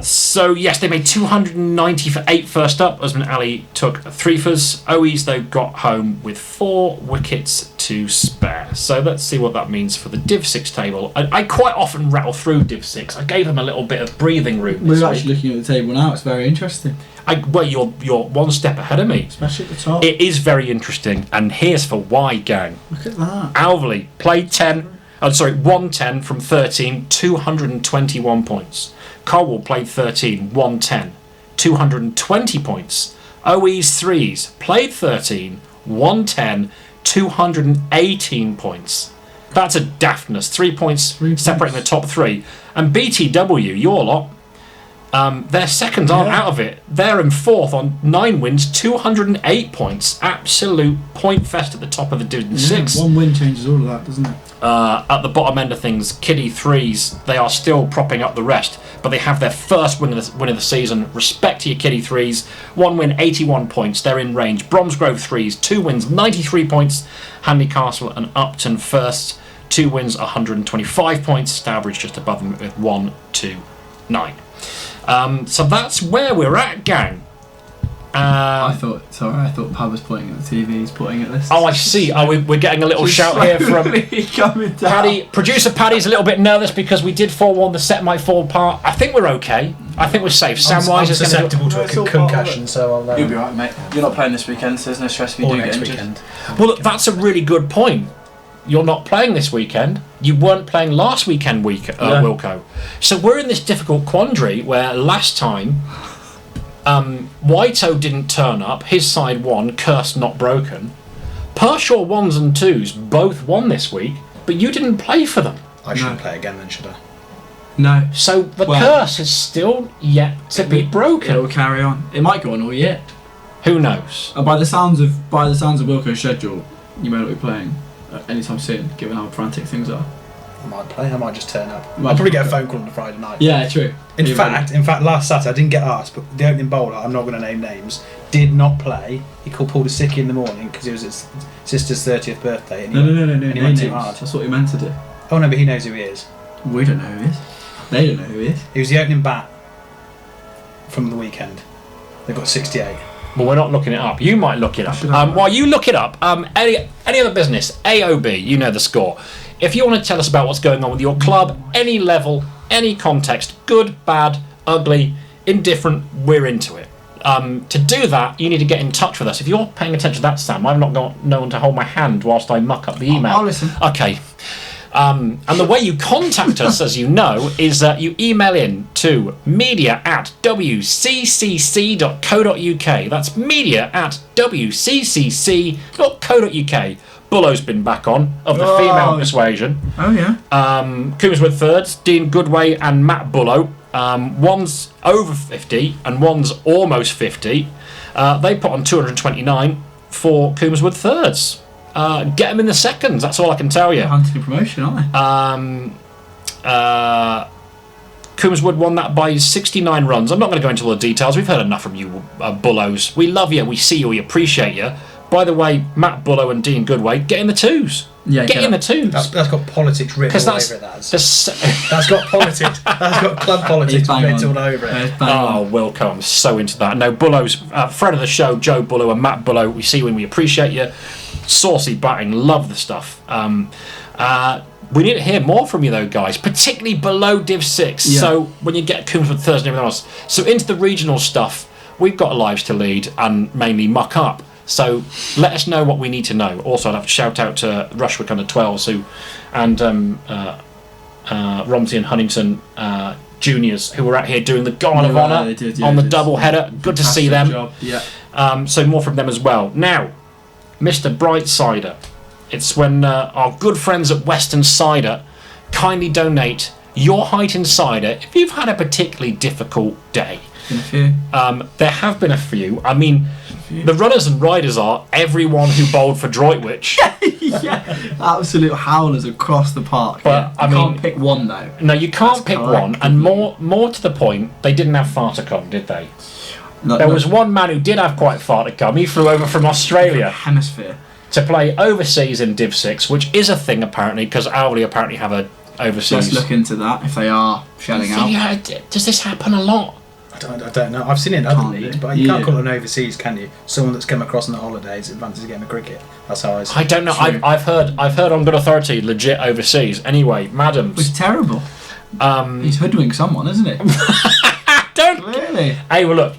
So yes, they made 290 for 8 first up. Usman Ali took 3 fors. OE's though got home with 4 wickets to spare. So let's see what that means for the Div 6 table. I quite often rattle through Div 6. I gave them a little bit of breathing room. We're actually looking at the table now. It's very interesting. You're 1 step ahead of me. Especially at the top. It is very interesting, and here's for why, gang. Look at that. Alverley played 110 from 13, 221 points. Colwell played 13, 110, 220 points. OE's 3s played 13, 110, 218 points. That's a daftness. 3 points separating the top 3. And BTW, your lot, their seconds aren't out of it. They're in 4th on 9 wins, 208 points. Absolute point fest at the top of the Division 6. 1 win changes all of that, doesn't it? At the bottom end of things, Kiddie 3s, they are still propping up the rest, but they have their first win of the season. Respect to your Kiddie 3s. 1 win, 81 points. They're in range. Bromsgrove 3s, 2 wins, 93 points. Hanley Castle and Upton first, 2 wins, 125 points. Stourbridge just above them with 129. So that's where we're at, gang. I thought Pab was pointing at the TV. He's pointing at this. Oh, I see. We're getting a little shout here from Paddy. Producer Paddy's a little bit nervous because we did forewarn the set might fall apart. I think we're okay. I think we're safe. Samwise is susceptible to a concussion, so I'll. You'll be right, mate. You're not playing this weekend, so there's no stress if you do get injured. Weekend. Well, that's a really good point. You're not playing this weekend. You weren't playing last weekend, Wilco. So we're in this difficult quandary where last time Whiteo didn't turn up. His side won, cursed not broken. Pershaw 1s and 2s both won this week, but you didn't play for them. I shouldn't play again then, should I? No. So the curse is still yet to be broken. It will carry on. It might go on all year. Who knows? By the sounds of Wilco's schedule, you may not be playing anytime soon, given how frantic things are. I might play. I might just turn up. I'll probably get a phone call on a Friday night. Yeah, true. In fact, last Saturday I didn't get asked, but the opening bowler, I'm not going to name names, did not play. He pulled a sickie in the morning because it was his sister's 30th birthday. And he went too hard. That's what he meant to do. Oh no, but he knows who he is. We don't know who he is. They don't know who he is. He was the opening bat from the weekend. They've got 68. Well, we're not looking it up. You might look it up. While you look it up, any other business, AOB, you know the score. If you want to tell us about what's going on with your club, any level, any context, good, bad, ugly, indifferent, we're into it. To do that, you need to get in touch with us. If you're paying attention to that, Sam, I've not got no one to hold my hand whilst I muck up the email. I'll listen. Okay. And the way you contact us, as you know, is that you email in to media@wccc.co.uk. That's media@wccc.co.uk. Bullo's been back on, of the female persuasion. Oh, yeah. Coombswood thirds, Dean Goodway and Matt Bullo. One's over 50 and one's almost 50. They put on 229 for Coombswood thirds. Get them in the seconds, that's all I can tell you. Hunting a promotion, aren't they? Coombswood won that by 69 runs. I'm not going to go into all the details. We've heard enough from you, Bullos. We love you, we see you, we appreciate you. By the way, Matt Bullo and Dean Goodway, get in the twos. Yeah, get in the twos. That's got politics written all over it. That's got politics. That's got club politics written all over it. Oh, Wilco, I'm so into that. No, Bullo's friend of the show, Joe Bullo and Matt Bullo. We see you and we appreciate you. Saucy batting, love the stuff. We need to hear more from you though, guys, particularly below Div 6. Yeah. So when you get Coombswood Thursday and everything else. So into the regional stuff, we've got lives to lead and mainly muck up. So let us know what we need to know. Also, I'd have to shout out to Rushwick under 12s and Romsey and Huntington juniors who were out here doing the Guard of Honour on the double header. Good to see them. Job. Yeah. So more from them as well. Now, Mr. Brightsider. It's when our good friends at Western Cider kindly donate your Heighton cider if you've had a particularly difficult day. Been a few. There have been a few. I mean, the runners and riders are everyone who bowled for Droitwich. Yeah, absolute howlers across the park. But I can't pick one though. No, you can't That's pick correct. one. And more to the point, they didn't have far to come, did they? No, There was one man who did have quite far to come. He flew over from Australia Hemisphere. to play overseas in Div 6, which is a thing apparently, because Alvely apparently have a overseas. Let's look into that if they are shelling out. Yeah, does this happen a lot? I don't know. I've seen it in other Can't leagues, be. but you can't call it an overseas, can you? Someone that's come across on the holidays advances a game of cricket. That's how I see it. I don't know. True. I've heard on good authority, legit overseas. Anyway, It was madams. terrible. He's hoodwinked someone, isn't it? Don't. Really? Hey, well look.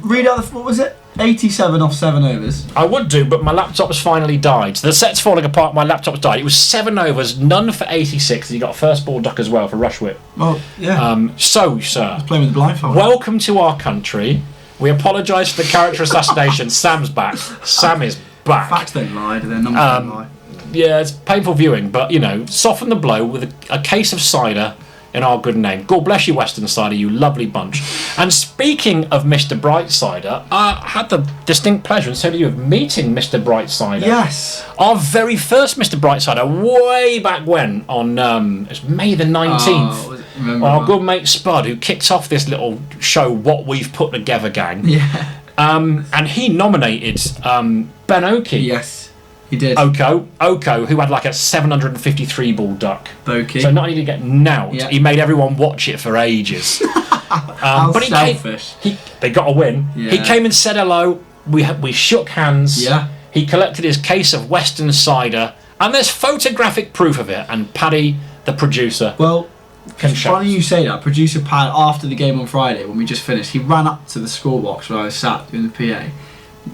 Read out what was it? 87 off 7 overs. I would do, but my laptop's finally died. So the set's falling apart. My laptop's died. It was 7 overs, none for 86. And you got a first ball duck as well for Rushwick. Well, yeah. So, sir, Playing with the blindfold. welcome to our country. We apologise for the character assassination. Sam's back. Sam is back. Facts don't lie, do they? Numbers don't lie. Yeah, it's painful viewing, but soften the blow with a case of cider in our good name. God bless you, Western Cider, you lovely bunch. And speaking of Mr. Brightsider, I had the distinct pleasure, and so do you, of meeting Mr. Brightsider. Yes. Our very first Mr. Brightsider, way back when, on it was May the 19th. Remember Our that. good mate Spud, who kicked off this little show, What We've Put Together Gang. Yeah. And he nominated Ben Oakey. Yes, he did. Oko, who had like a 753 ball duck. Bokeh. So not only did he get nailed, Yeah. he made everyone watch it for ages. How but he selfish. they got a win. Yeah. He came and said hello. We shook hands. Yeah. He collected his case of Western cider, and there's photographic proof of it. And Paddy, the producer, Well, can it's show. funny you say that. Producer Pat, after the game on Friday, when we just finished, he ran up to the score box where I was sat doing the PA,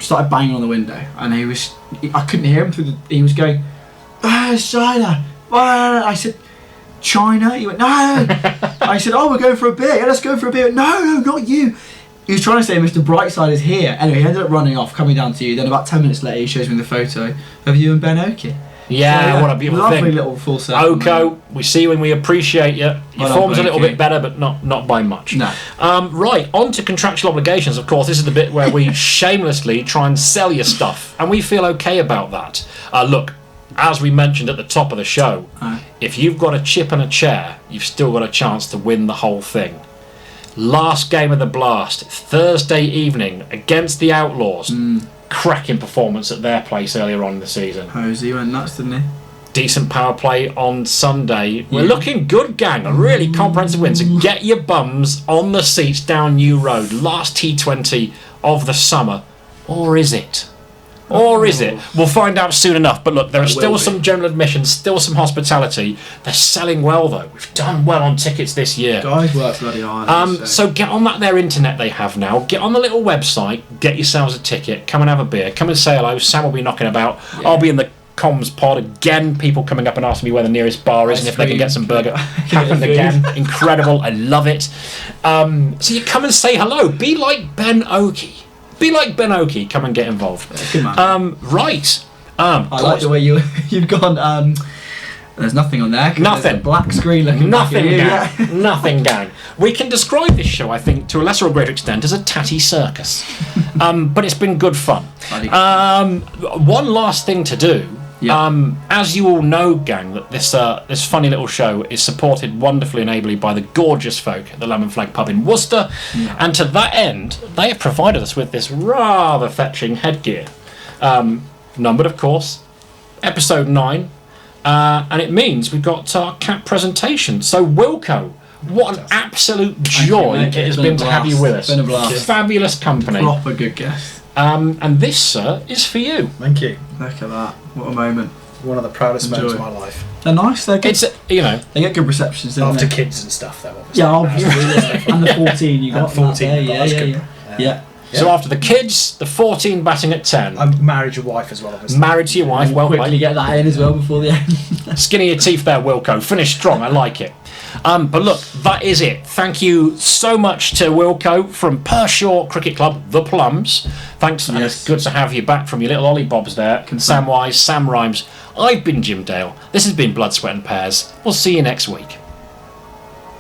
started banging on the window, and I couldn't hear him he was going, cider. I said, China? He went, no. I said, oh, we're going for a beer. Yeah, let's go for a beer. No, not you. He was trying to say Mr. Brightside is here. Anyway, he ended up running off, coming down to you. Then about 10 minutes later, he shows me the photo of you and Ben Oakey. Yeah, what a beautiful lovely thing. little full circle. Oko, we see you and we appreciate you. Your Well done, form's a little Oakey. bit better, but not by much. No. Right, on to contractual obligations, of course. This is the bit where we shamelessly try and sell you stuff, and we feel okay about that. Look, as we mentioned at the top of the show, if you've got a chip and a chair, you've still got a chance to win the whole thing. Last game of the Blast, Thursday evening, against the Outlaws. Cracking performance at their place earlier on in the season. Posey went nuts, didn't he? Decent power play on Sunday. We're looking good, gang. A really comprehensive win. So get your bums on the seats down New Road. Last T20 of the summer. Or is it? Or is it? We'll find out soon enough. But look, there are still some general admissions, still some hospitality. They're selling well, though. We've done well on tickets this year. Guys work bloody hard. So get on their internet they have now. Get on the little website. Get yourselves a ticket. Come and have a beer. Come and say hello. Sam will be knocking about. Yeah. I'll be in the comms pod. Again, people coming up and asking me where the nearest bar is and if they can get some burger. Happened food. again. Incredible. I love it. So you come and say hello. Be like Ben Oakey. Be like Ben Oakey. Come and get involved. Good man. Right. I like the way you've gone. There's nothing on there. Nothing. There's a black screen looking Nothing, back at you. gang. Nothing, gang. We can describe this show, I think, to a lesser or greater extent, as a tatty circus. But it's been good fun. One last thing to do. Yeah. As you all know, gang, that this funny little show is supported wonderfully and ably by the gorgeous folk at the Lamb and Flag pub in Worcester. Yeah. And to that end, they have provided us with this rather fetching headgear. Numbered, of course, episode 9. And it means we've got our cap presentation. So, Wilco, what an absolute joy it has been to have you with us. It's been a blast. Fabulous company. Proper good guest. And this, sir, is for you. Thank you. Look at that. What a moment. One of the proudest Enjoy. moments of my life. They're nice. They're good. It's, you know, They get good receptions, don't After they? kids and stuff, though, obviously. Yeah, obviously. And the 14 you got. And 14, there. that's Yeah, good. yeah. Yeah. so after the kids, the 14 batting at 10. I'm married to your wife as well, obviously. Married to your wife, well Quickly played. get that in as well before the end. Skinny your teeth there, Wilco. Finish strong, I like it. But look, that is it. Thank you so much to Wilco from Pershore Cricket Club, The Plums. Thanks, and it's good to have you back from your little Ollie Bobs there. Sam Wise, Sam Rhymes. I've been Jim Dale. This has been Blood, Sweat and Pears. We'll see you next week.